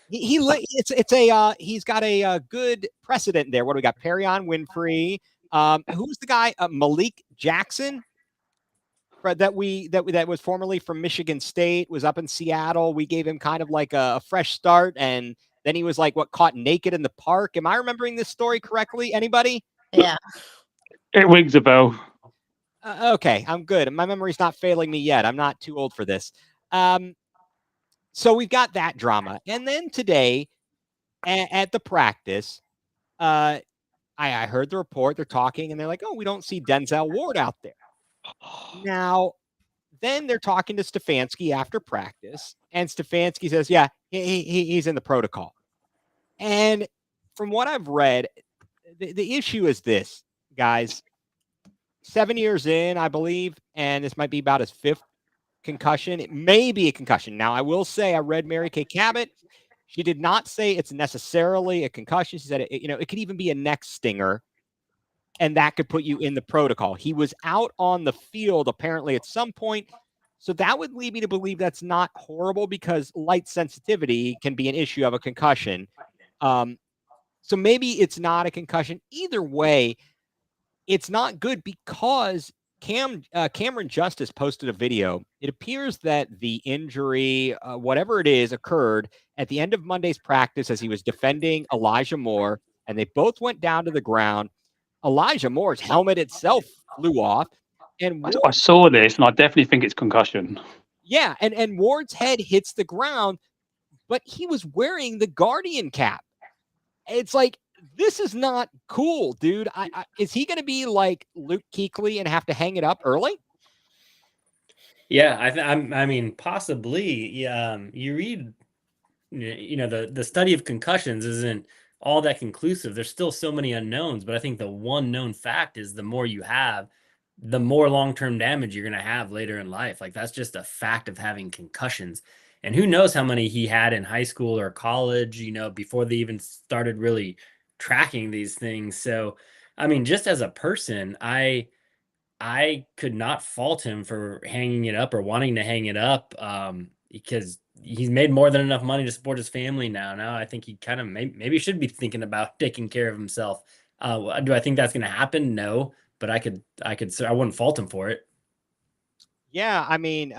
He's got a good precedent there. What do we got? Perion Winfrey. Who's the guy? Malik Jackson. That was formerly from Michigan State, was up in Seattle. We gave him kind of like a fresh start, and then he was like caught naked in the park. Am I remembering this story correctly? Anybody? Yeah. It rings a bell. Okay, I'm good. My memory's not failing me yet. I'm not too old for this. So we've got that drama, and then today at the practice, I heard the report. They're talking, and they're like, "Oh, we don't see Denzel Ward out there." Now, then they're talking to Stefanski after practice, and Stefanski says, yeah, he's in the protocol. And from what I've read, the issue is this, guys. 7 years in, I believe, and this might be about his fifth concussion. It may be a concussion. Now, I will say I read Mary Kay Cabot. She did not say it's necessarily a concussion. She said, it could even be a neck stinger, and that could put you in the protocol. He was out on the field apparently at some point. So that would lead me to believe that's not horrible, because light sensitivity can be an issue of a concussion. So maybe it's not a concussion. Either way, it's not good, because Cameron Justice posted a video. It appears that the injury, whatever it is, occurred at the end of Monday's practice as he was defending Elijah Moore, and they both went down to the ground. Elijah Moore's helmet itself flew off, and I saw this, and I definitely think it's concussion. Yeah, and Ward's head hits the ground, but he was wearing the Guardian cap. It's like, this is not cool, dude. Is he going to be like Luke Kuechly and have to hang it up early? Yeah, I mean, possibly. You read, the study of concussions isn't all that conclusive. There's still so many unknowns, but I think the one known fact is the more you have, the more long-term damage you're going to have later in life. Like, that's just a fact of having concussions. And who knows how many he had in high school or college, before they even started really tracking these things. So, I mean, just as a person, I could not fault him for hanging it up or wanting to hang it up, because he's made more than enough money to support his family now. Now I think he kind of maybe should be thinking about taking care of himself. Do I think that's going to happen? No, but I wouldn't fault him for it. Yeah, I mean,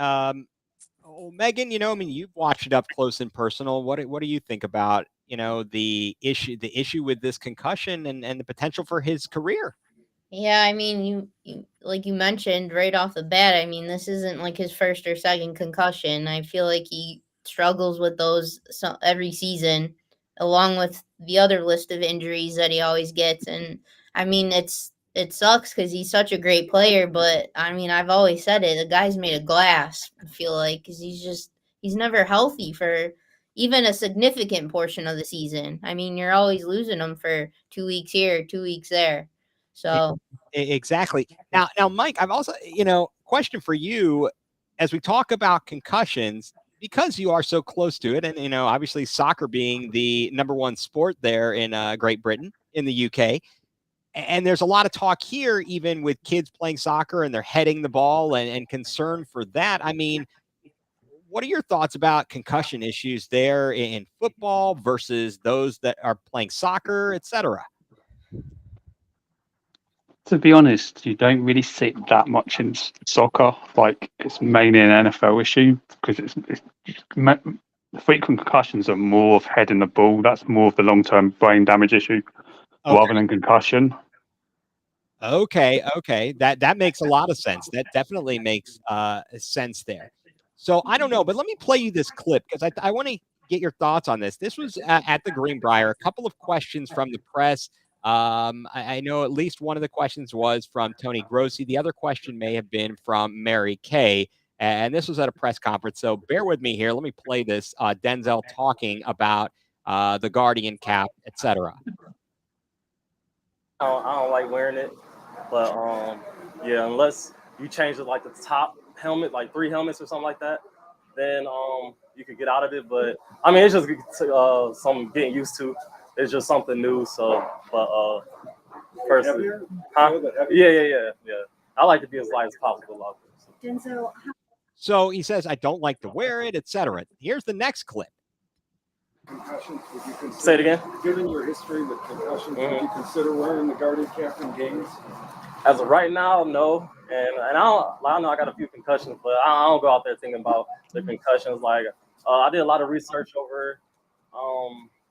Megan, you've watched it up close and personal. What do you think about, the issue with this concussion and the potential for his career? Yeah, I mean, you like you mentioned right off the bat, I mean, this isn't like his first or second concussion. I feel like he struggles with those every season, along with the other list of injuries that he always gets. And I mean, it sucks because he's such a great player, but I mean, I've always said it, the guy's made of glass, I feel like, because he's never healthy for even a significant portion of the season. I mean, you're always losing him for 2 weeks here, 2 weeks there. So Exactly. Now, Mike, I've also, question for you as we talk about concussions, because you are so close to it, and obviously soccer being the number one sport there in Great Britain. in the UK. And there's a lot of talk here, even with kids playing soccer and they're heading the ball and concern for that. I mean, what are your thoughts about concussion issues there in football versus those that are playing soccer, et cetera? To be honest, you don't really see it that much in soccer. Like, it's mainly an NFL issue because the frequent concussions are more of heading the ball. That's more of the long-term brain damage issue rather than concussion. Okay. That makes a lot of sense. That definitely makes sense there. So I don't know, but let me play you this clip because I want to get your thoughts on this. This was at the Greenbrier. A couple of questions from the press. I know at least one of the questions was from Tony Grossi. The other question may have been from Mary Kay. And this was at a press conference. So bear with me here. Let me play this. Denzel talking about the Guardian cap, etc. I don't like wearing it, but yeah, unless you change it like the top helmet, like 3 helmets or something like that, then you could get out of it. But I mean, it's just something getting used to. It's just something new. So, but personally, yeah. I like to be as light as possible out there. So. So he says, I don't like to wear it, etc. Here's the next clip. Concussions, would you consider, Say it again. Given your history with concussions, would you consider wearing the Guardian cap in games? As of right now, no. And I know I got a few concussions, but I don't go out there thinking about the concussions. Like I did a lot of research over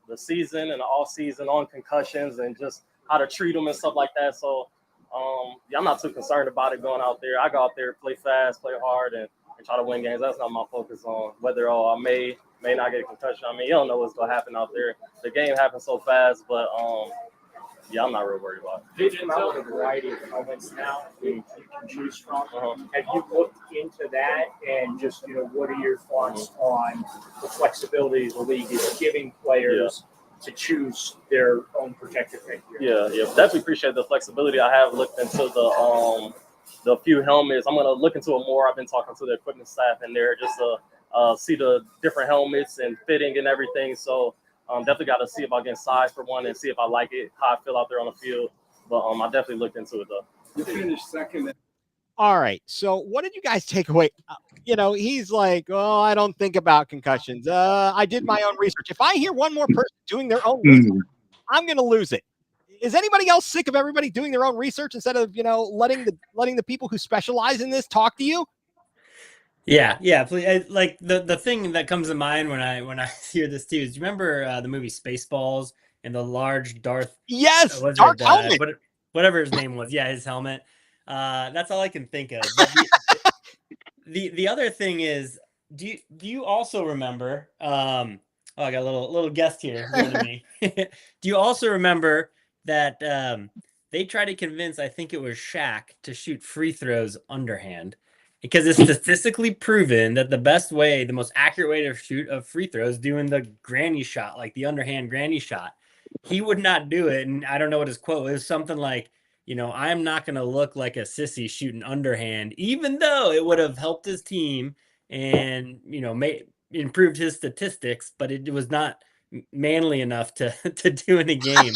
the season and the off season on concussions and just how to treat them and stuff like that. So yeah, I'm not too concerned about it going out there. I go out there, play fast, play hard, and try to win games. That's not my focus on whether I may not get a concussion. I mean, you don't know what's going to happen out there. The game happens so fast, but yeah, I'm not real worried about it. They've come out with a variety of helmets now that you can choose from. Have you looked into that, and just, what are your thoughts on the flexibility the league is giving players to choose their own protective headgear? Yeah, definitely appreciate the flexibility. I have looked into the few helmets. I'm going to look into it more. I've been talking to the equipment staff in there just to see the different helmets and fitting and everything. So definitely got to see about getting size for one and see if I like it, how I feel out there on the field. But I definitely looked into it, though. You finished second. All right. So what did you guys take away? He's like, oh, I don't think about concussions. I did my own research. If I hear one more person doing their own research, I'm going to lose it. Is anybody else sick of everybody doing their own research instead of, letting the people who specialize in this talk to you? Yeah. Please, like the thing that comes to mind when I hear this too is, do you remember the movie Spaceballs and the large Darth? Yes, Darth helmet. Whatever his name was. Yeah, his helmet. That's all I can think of. The other thing is, do you also remember? I got a little guest here. Me. Do you also remember that they tried to convince, I think it was Shaq, to shoot free throws underhand? Because it's statistically proven that the best way, the most accurate way to shoot a free throw is doing the granny shot, like the underhand granny shot. He would not do it. And I don't know what his quote was. Something like, I'm not going to look like a sissy shooting underhand, even though it would have helped his team and, improved his statistics, but it was not manly enough to do in a game.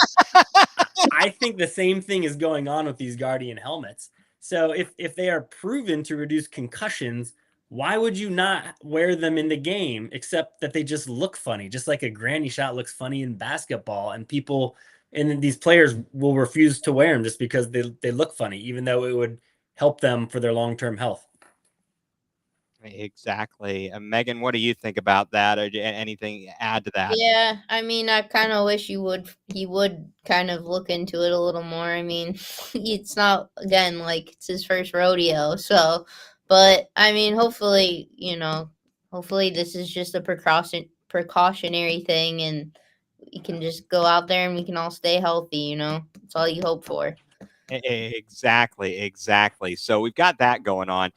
I think the same thing is going on with these Guardian helmets. So if they are proven to reduce concussions, why would you not wear them in the game, except that they just look funny, just like a granny shot looks funny in basketball, and these players will refuse to wear them just because they look funny, even though it would help them for their long-term health. Exactly. Megan, what do you think about that? Or anything add to that? Yeah, I mean, I kind of wish he would kind of look into it a little more. I mean, it's not, again, like it's his first rodeo. So, but I mean, hopefully this is just a precautionary thing, and we can just go out there and we can all stay healthy. That's all you hope for. Exactly. So we've got that going on.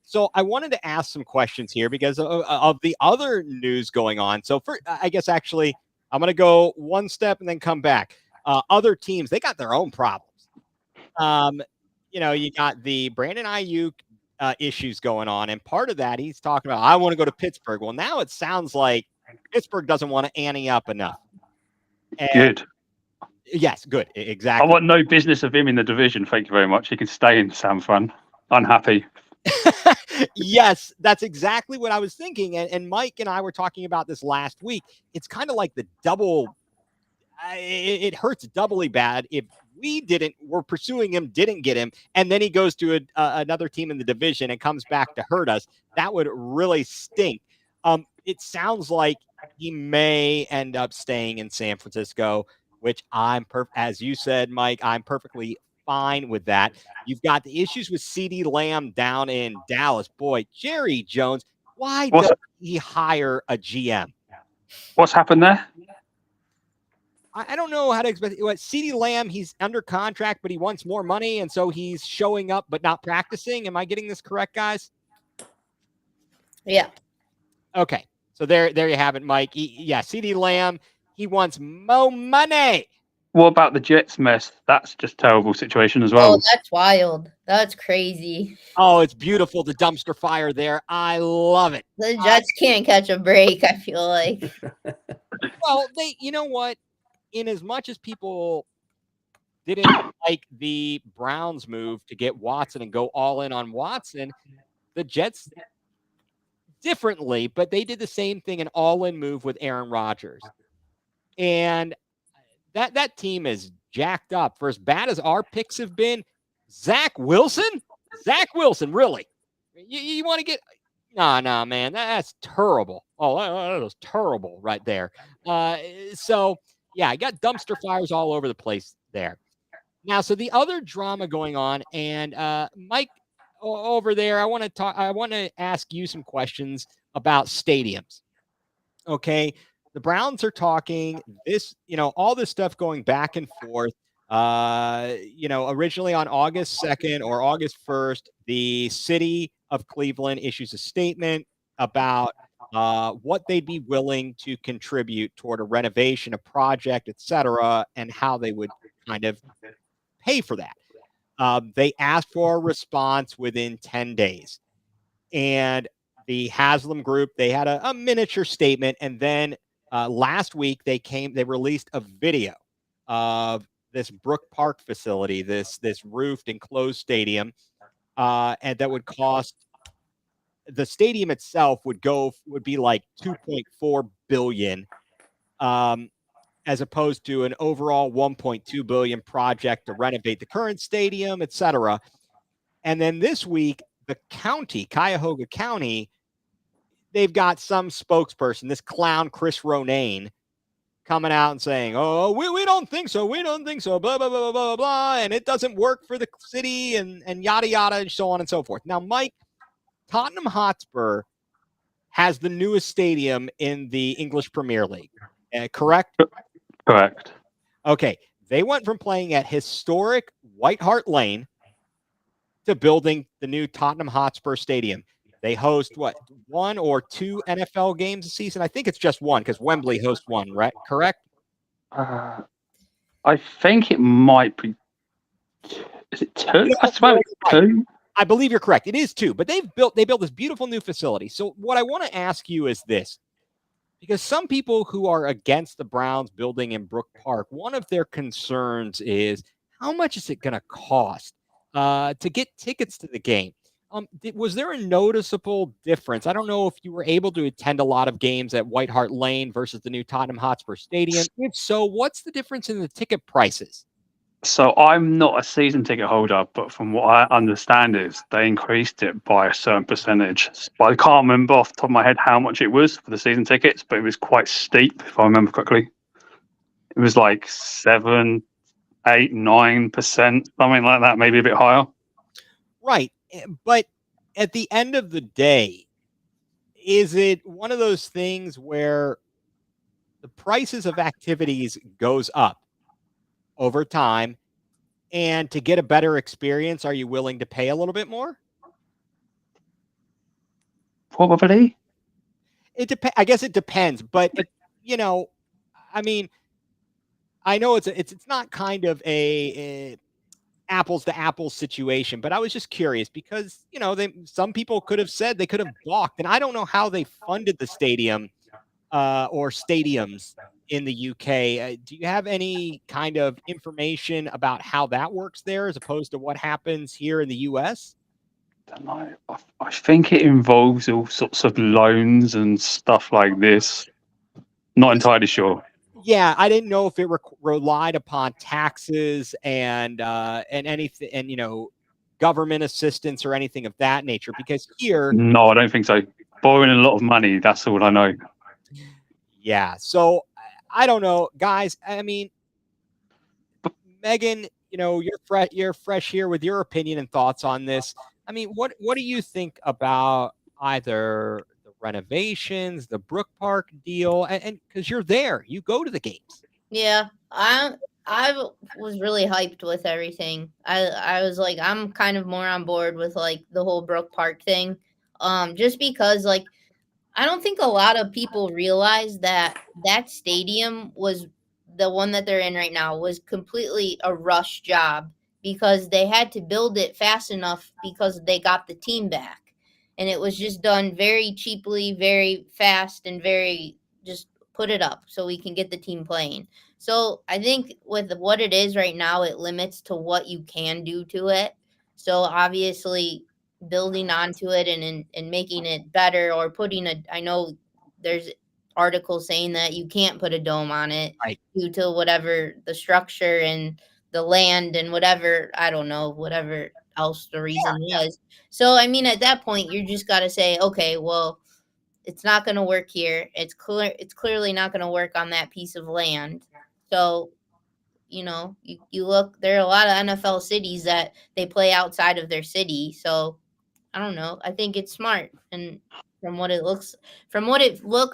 So I wanted to ask some questions here because of the other news going on. So I guess actually I'm going to go one step and then come back. Other teams, they got their own problems. You got the Brandon Ayuk issues going on. And part of that, he's talking about, I want to go to Pittsburgh. Well, now it sounds like Pittsburgh doesn't want to ante up enough. And good. Yes, good. I Exactly. want no business of him in the division. Thank you very much. He can stay in San Fran. Unhappy. Yes, that's exactly what I was thinking. And Mike and I were talking about this last week. It's kind of like the double. It hurts doubly bad if we're pursuing him, didn't get him, and then he goes to another team in the division and comes back to hurt us. That would really stink. It sounds like he may end up staying in San Francisco, which as you said, Mike, I'm perfectly fine with that. You've got the issues with CD Lamb down in Dallas. Boy, Jerry Jones, why What's- does he hire a GM? What's happened there? I don't know how to explain it. CeeDee Lamb, he's under contract, but he wants more money, and so he's showing up but not practicing. Am I getting this correct, guys? Yeah. Okay, so there you have it, Mike. CeeDee Lamb, he wants more money. What about the Jets mess? That's just a terrible situation as Oh, well. that's wild. That's crazy. Oh, it's beautiful, the dumpster fire there. I love it. The Jets can't catch a break, I feel like. Well, you know what? In as much as people didn't like the Browns move to get Watson and go all in on Watson, the Jets differently, but they did the same thing, an all-in move with Aaron Rodgers. And that team is jacked up. For as bad as our picks have been, Zach Wilson, really? You want to get nah, man, that's terrible. Oh, that was terrible right there. So yeah, I got dumpster fires all over the place there. Now, so the other drama going on, and Mike over there, I want to ask you some questions about stadiums. Okay, the Browns are talking this, all this stuff going back and forth. Originally on August 2nd or August 1st, the city of Cleveland issues a statement about what they'd be willing to contribute toward a renovation, a project, etc., and how they would kind of pay for that. They asked for a response within 10 days. And the Haslam Group, they had a miniature statement. And then last week, they released a video of this Brook Park facility, this roofed enclosed stadium, and that would cost, the stadium itself would be like 2.4 billion. As opposed to an overall 1.2 billion project to renovate the current stadium, et cetera. And then this week, the county, Cuyahoga County, they've got some spokesperson, this clown, Chris Ronayne, coming out and saying, oh, we don't think so. We don't think so. Blah, blah, blah, blah, blah, blah. And it doesn't work for the city and yada, yada, and so on and so forth. Now, Mike, Tottenham Hotspur has the newest stadium in the English Premier League, correct? Correct. Okay. They went from playing at historic White Hart Lane to building the new Tottenham Hotspur Stadium. They host one or two NFL games a season? I think it's just one because Wembley hosts one, right? Correct? I think it might be. Is it two? I swear it's two. I believe you're correct. It is two, but they built this beautiful new facility. So what I want to ask you is this. Because some people who are against the Browns building in Brook Park, one of their concerns is how much is it going to cost to get tickets to the game? Was there a noticeable difference? I don't know if you were able to attend a lot of games at White Hart Lane versus the new Tottenham Hotspur Stadium. If so, what's the difference in the ticket prices? So I'm not a season ticket holder, but from what I understand is they increased it by a certain percentage. But I can't remember off the top of my head how much it was for the season tickets, but it was quite steep, if I remember correctly. It was like 7, 8, 9%, something like that, maybe a bit higher. Right. But at the end of the day, is it one of those things where the prices of activities goes up over time, and to get a better experience, are you willing to pay a little bit more? Probably. I guess it depends, but I mean, I know it's not kind of a apples to apples situation, but I was just curious because some people could have said they could have balked, and I don't know how they funded the stadium or stadiums in the UK. Do you have any kind of information about how that works there as opposed to what happens here in the US? I think it involves all sorts of loans and stuff like this. Not entirely sure. Yeah, I didn't know if it relied upon taxes and anything, and government assistance or anything of that nature. Because here, No, I don't think so. Borrowing a lot of money. That's all I know. yeah. So I don't know, guys. I mean, Megan, you're fresh here with your opinion and thoughts on this. I mean, what do you think about either the renovations, the Brook Park deal, and because you're there, you go to the games. Yeah, I was really hyped with everything. I was like, I'm kind of more on board with like the whole Brook Park thing. Just because like I don't think a lot of people realize that that stadium was the one that they're in right now was completely a rush job because they had to build it fast enough because they got the team back. And it was just done very cheaply, very fast, and very just put it up so we can get the team playing. So I think with what it is right now, it limits to what you can do to it. So obviously building onto it and making it better or putting I know there's articles saying that you can't put a dome on it Right. due to whatever the structure and the land and whatever, I don't know, whatever else the reason was. So I mean at that point you just got to say, okay, well, it's not going to work here. It's clearly not going to work on that piece of land. So you look, there are a lot of NFL cities that they play outside of their city. So I don't know. I think it's smart. And from what it looks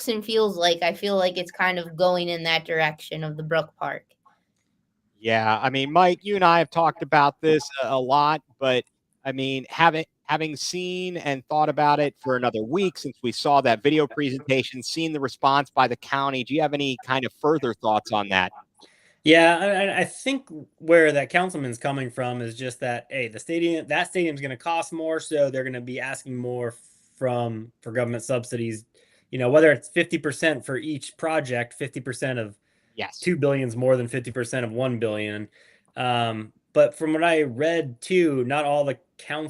and feels like, I feel like it's kind of going in that direction of the Brook Park. Yeah, I mean, Mike, you and I have talked about this a lot, but I mean, having seen and thought about it for another week since we saw that video presentation, seen the response by the county, do you have any kind of further thoughts on that? Yeah, I think where that councilman's coming from is just that, hey, that stadium's going to cost more, so they're going to be asking more for government subsidies. Whether it's 50% for each project, 50% of Yes. 2 billion is more than 50% of 1 billion. But from what I read too, not all the county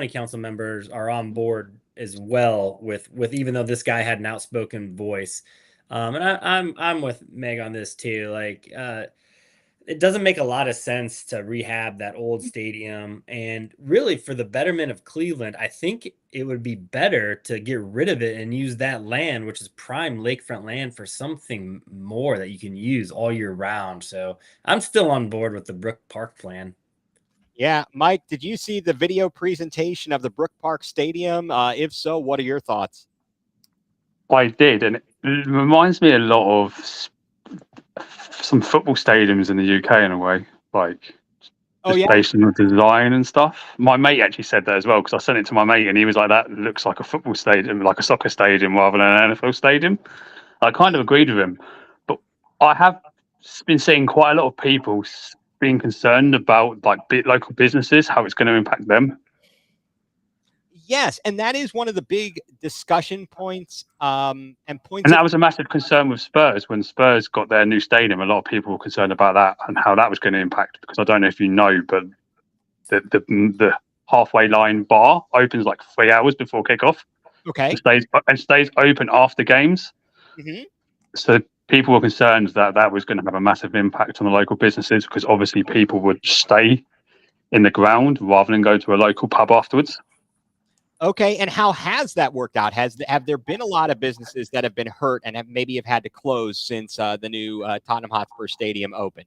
council members are on board as well with even though this guy had an outspoken voice. And I'm with Meg on this too. Like, it doesn't make a lot of sense to rehab that old stadium. And really, for the betterment of Cleveland, I think it would be better to get rid of it and use that land, which is prime lakefront land, for something more that you can use all year round. So I'm still on board with the Brook Park plan. Yeah, Mike, did you see the video presentation of the Brook Park Stadium? If so, what are your thoughts? I did, and it reminds me a lot of some football stadiums in the UK in a way, like based on the design and stuff. My mate actually said that as well because I sent it to my mate, and he was like, "That looks like a football stadium, like a soccer stadium, rather than an NFL stadium." I kind of agreed with him, but I have been seeing quite a lot of people being concerned about like local businesses, how it's going to impact them. Yes, and that is one of the big discussion points. And that was a massive concern with Spurs when Spurs got their new stadium. A lot of people were concerned about that and how that was going to impact. Because I don't know if you know, but the halfway line bar opens like 3 hours before kickoff. Okay, and stays open after games. Mm-hmm. So people were concerned that was going to have a massive impact on the local businesses because obviously people would stay in the ground rather than go to a local pub afterwards. Okay, and how has that worked out? Have there been a lot of businesses that have been hurt and have had to close since the new Tottenham Hotspur Stadium opened?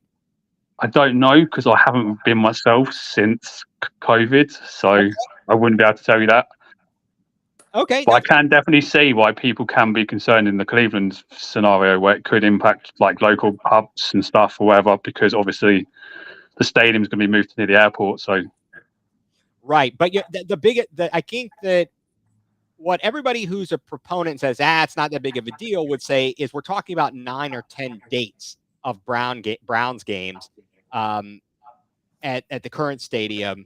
I don't know because I haven't been myself since COVID, so I wouldn't be able to tell you that. Okay, but I can definitely see why people can be concerned in the Cleveland scenario where it could impact like local pubs and stuff or whatever, because obviously the stadium's going to be moved near the airport. So. Right, but I think that what everybody who's a proponent says, it's not that big of a deal, would say is we're talking about 9 or 10 dates of Browns games at the current stadium.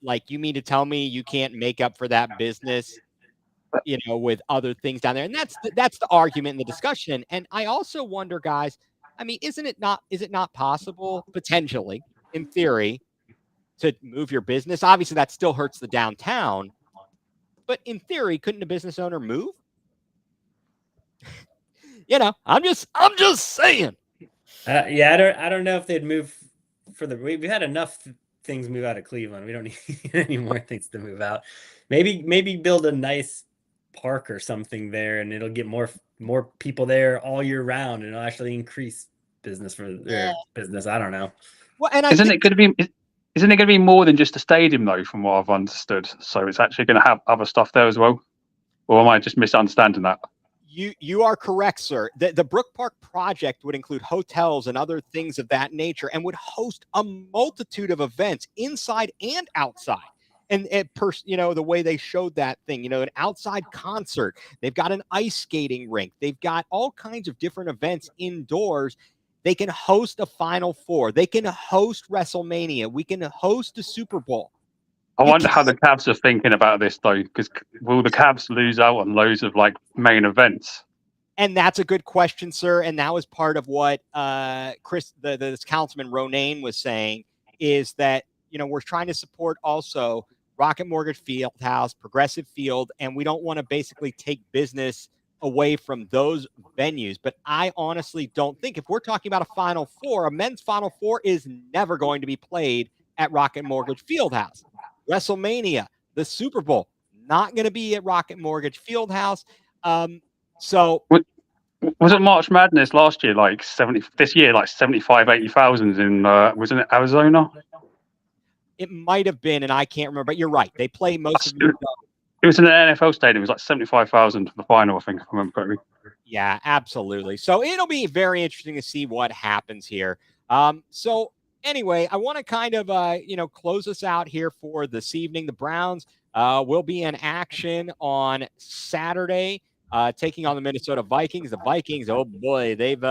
Like, you mean to tell me you can't make up for that business with other things down there. And that's the argument in the discussion. And I also wonder, guys, I mean, is it not possible, potentially, in theory, to move your business? Obviously, that still hurts the downtown. But in theory, couldn't a business owner move? I'm just saying. Yeah, I don't know if they'd move we've had enough things move out of Cleveland. We don't need any more things to move out. Maybe build a nice park or something there, and it'll get more people there all year round, and it'll actually increase business for their business. I don't know. Well, and isn't it going to be more than just a stadium though, from what I've understood? So it's actually going to have other stuff there as well, or am I just misunderstanding that? You are correct, sir. The Brook Park project would include hotels and other things of that nature, and would host a multitude of events inside and outside. And the way they showed that thing, an outside concert. They've got an ice skating rink. They've got all kinds of different events indoors. They can host a Final Four. They can host WrestleMania. We can host a Super Bowl. I wonder how the Cavs are thinking about this, though, because will the Cavs lose out on loads of main events? And that's a good question, sir. And that was part of what this Councilman Ronayne was saying, is that we're trying to support also Rocket Mortgage Fieldhouse, Progressive Field, and we don't want to basically take business away from those venues. But I honestly don't think, if we're talking about a Final Four, a men's Final Four is never going to be played at Rocket Mortgage Fieldhouse. WrestleMania, the Super Bowl, not going to be at Rocket Mortgage Fieldhouse. So was it March Madness last year, this year, 75, 80,000 in, wasn't it Arizona? It might have been, and I can't remember, but you're right. They play most of it. It was in an NFL stadium. It was 75,000 for the final, I think, if I remember correctly. Yeah, absolutely. So it'll be very interesting to see what happens here. So anyway, I want to kind of, close us out here for this evening. The Browns will be in action on Saturday, taking on the Minnesota Vikings. The Vikings, oh boy, they've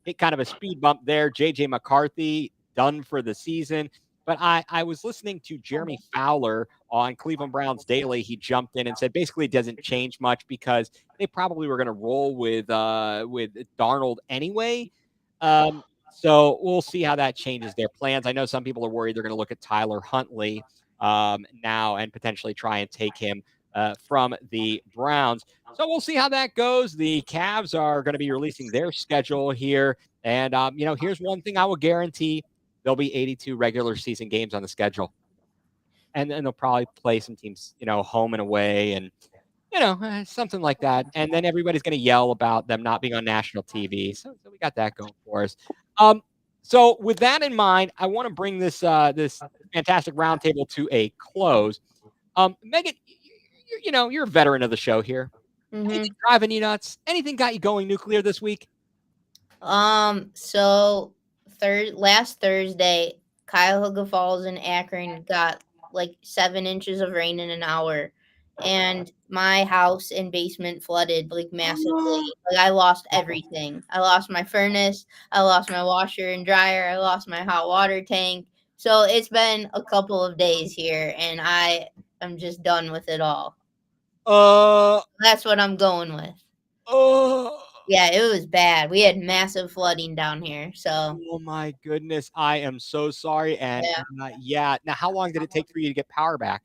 hit kind of a speed bump there. J.J. McCarthy done for the season. But I was listening to Jeremy Fowler on Cleveland Browns Daily. He jumped in and said basically it doesn't change much because they probably were going to roll with Darnold anyway. So we'll see how that changes their plans. I know some people are worried they're going to look at Tyler Huntley now and potentially try and take him from the Browns. So we'll see how that goes. The Cavs are going to be releasing their schedule here. And, here's one thing I will guarantee. There'll be 82 regular season games on the schedule. And then they'll probably play some teams, home and away and, something like that. And then everybody's going to yell about them not being on national TV. So we got that going for us. So with that in mind, I want to bring this fantastic roundtable to a close. Megan, you're a veteran of the show here. Mm-hmm. Anything driving you nuts? Anything got you going nuclear this week? So last Thursday, Cuyahoga Falls and Akron got 7 inches of rain in an hour, and my house and basement flooded massively. I lost everything. I lost my furnace. I lost my washer and dryer. I lost my hot water tank. So it's been a couple of days here, and I'm just done with it all. That's what I'm going with. Yeah, it was bad. We had massive flooding down here. So. Oh my goodness, I am so sorry. And Now, how long did it take for you to get power back?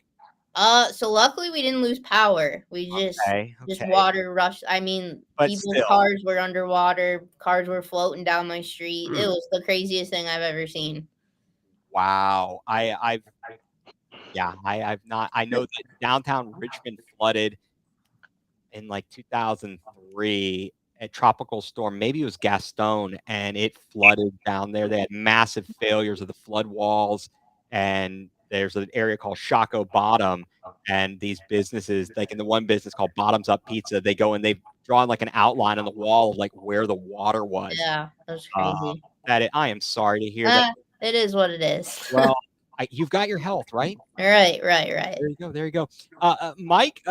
So luckily we didn't lose power. We just water rushed. I mean, But people's still. cars were underwater. Cars were floating down my street. It was the craziest thing I've ever seen. Wow. I've not. I know that downtown Richmond flooded in 2003. A tropical storm, maybe it was Gaston, and it flooded down there. They had massive failures of the flood walls, and there's an area called Shaco Bottom, and these businesses, in the one business called Bottoms Up Pizza, they go and they've drawn an outline on the wall of where the water was. Yeah, that's crazy. I am sorry to hear that. It is what it is. Well, you've got your health, right? Right. There you go. Mike,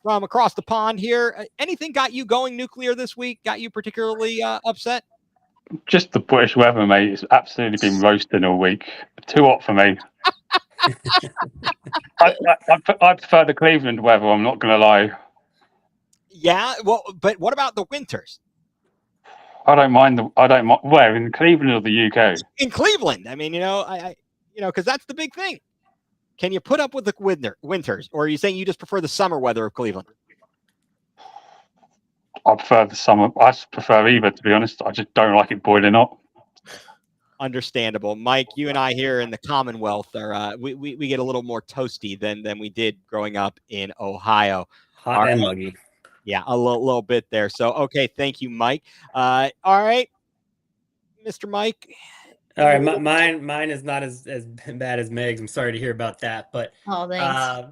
from across the pond here, anything got you going nuclear this week? Got you particularly upset? Just the British weather, mate. It's absolutely been roasting all week. Too hot for me. I prefer the Cleveland weather, I'm not going to lie. Yeah. Well, but what about the winters? I don't mind. Where in Cleveland or the UK? In Cleveland. I mean, because that's the big thing. Can you put up with the winters, or are you saying you just prefer the summer weather of Cleveland? I prefer the summer. I prefer either, to be honest. I just don't like it boiling hot. Understandable. Mike, you and I here in the Commonwealth are we get a little more toasty than we did growing up in Ohio. Hot and muggy. Yeah, a little bit there. So okay, thank you, Mike. All right, Mr. Mike. All right, mine is not as bad as Meg's. I'm sorry to hear about that, but thanks.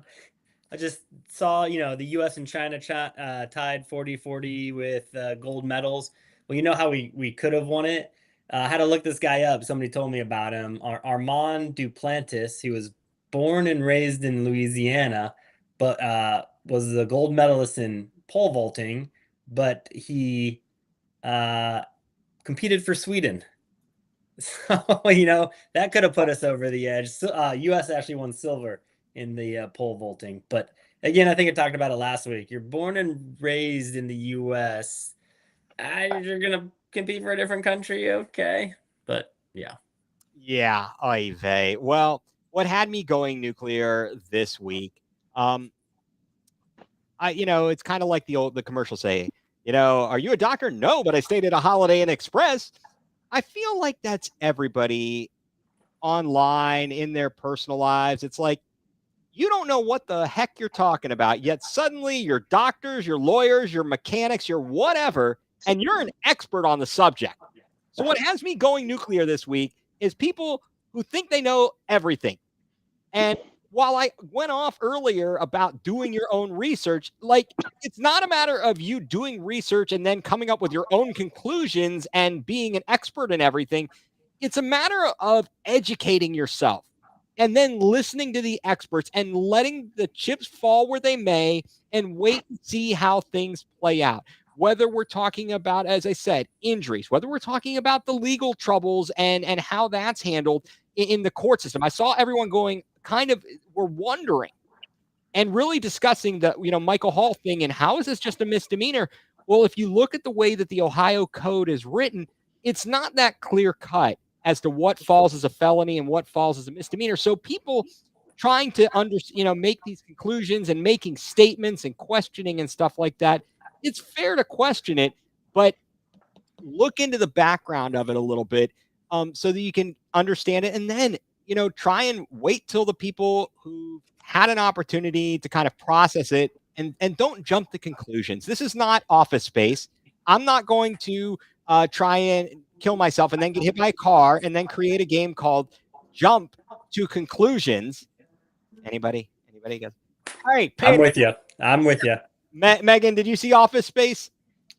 I just saw, the U.S. and China tied 40-40 with gold medals. Well, you know how we could have won it. I had to look this guy up. Somebody told me about him. Armand Duplantis. He was born and raised in Louisiana, but was the gold medalist in pole vaulting. But he competed for Sweden. So, that could have put us over the edge. So, U.S. actually won silver in the pole vaulting. But again, I think I talked about it last week. You're born and raised in the U.S. You're going to compete for a different country. Okay. But yeah. Yeah. Oy vey. Well, what had me going nuclear this week, it's kind of like the commercial say, are you a doctor? No, but I stayed at a Holiday Inn Express. I feel like that's everybody online in their personal lives. It's like, you don't know what the heck you're talking about, yet suddenly you're doctors, you're lawyers, you're mechanics, you're whatever, and you're an expert on the subject. So what has me going nuclear this week is people who think they know everything. And while I went off earlier about doing your own research, it's not a matter of you doing research and then coming up with your own conclusions and being an expert in everything. It's a matter of educating yourself and then listening to the experts and letting the chips fall where they may and wait and see how things play out. Whether we're talking about, as I said, injuries, whether we're talking about the legal troubles and how that's handled in the court system. I saw everyone going we're wondering and really discussing the, Michael Hall thing and how is this just a misdemeanor? Well, if you look at the way that the Ohio code is written, it's not that clear cut as to what falls as a felony and what falls as a misdemeanor. So people trying to make these conclusions and making statements and questioning and stuff like that, it's fair to question it, but look into the background of it a little bit so that you can understand it. And then, try and wait till the people who had an opportunity to kind of process it and don't jump to conclusions. This is not Office Space. I'm not going to try and kill myself and then get hit by a car and then create a game called Jump to Conclusions. Anybody guys? All right. I'm with you. Megan, did you see Office Space?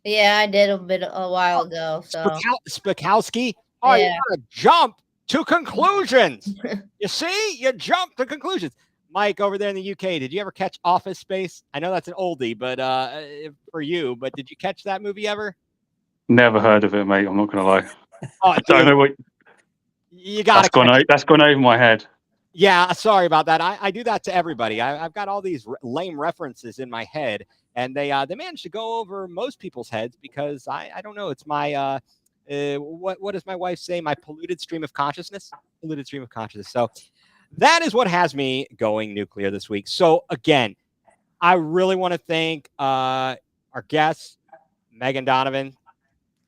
Yeah, I did a while ago. So Spakowski. Oh, yeah. You gotta jump to conclusions. You see, you jump to conclusions. Mike, over there in the UK, did you ever catch Office Space? I know that's an oldie, but for you, but did you catch that movie ever? Never heard of it, mate. I'm not gonna lie. Oh, I don't know what you got. That's gone over my head. Yeah, sorry about that. I do that to everybody. I've got all these lame references in my head, and they manage to go over most people's heads because I don't know. It's my what does my wife say? My polluted stream of consciousness. So that is what has me going nuclear this week. So again, I really want to thank our guests, Megan Donovan,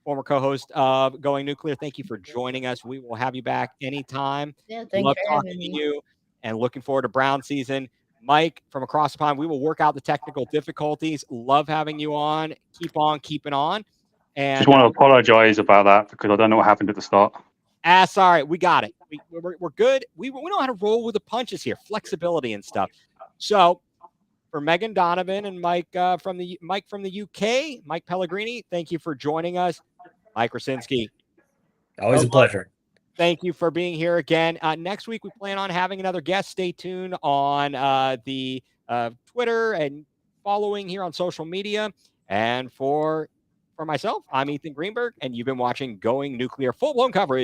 former co-host of Going Nuclear. Thank you for joining us. We will have you back anytime. Yeah, thanks Love for talking having to me. you and looking forward to Brown season. Mike from across the pond, we will work out the technical difficulties. Love having you on. Keep on keeping on. And just want to apologize about that because I don't know what happened at the start. Sorry, we got it. We're good. We know how to roll with the punches here, flexibility and stuff. So for Megan Donovan and Mike from the UK, Mike Pellegrini, thank you for joining us. Mike Rasinski. Always a pleasure. Thank you for being here again. Next week, we plan on having another guest. Stay tuned on the Twitter and following here on social media. And for myself, I'm Ethan Greenberg, and you've been watching Going Nuclear, full-blown coverage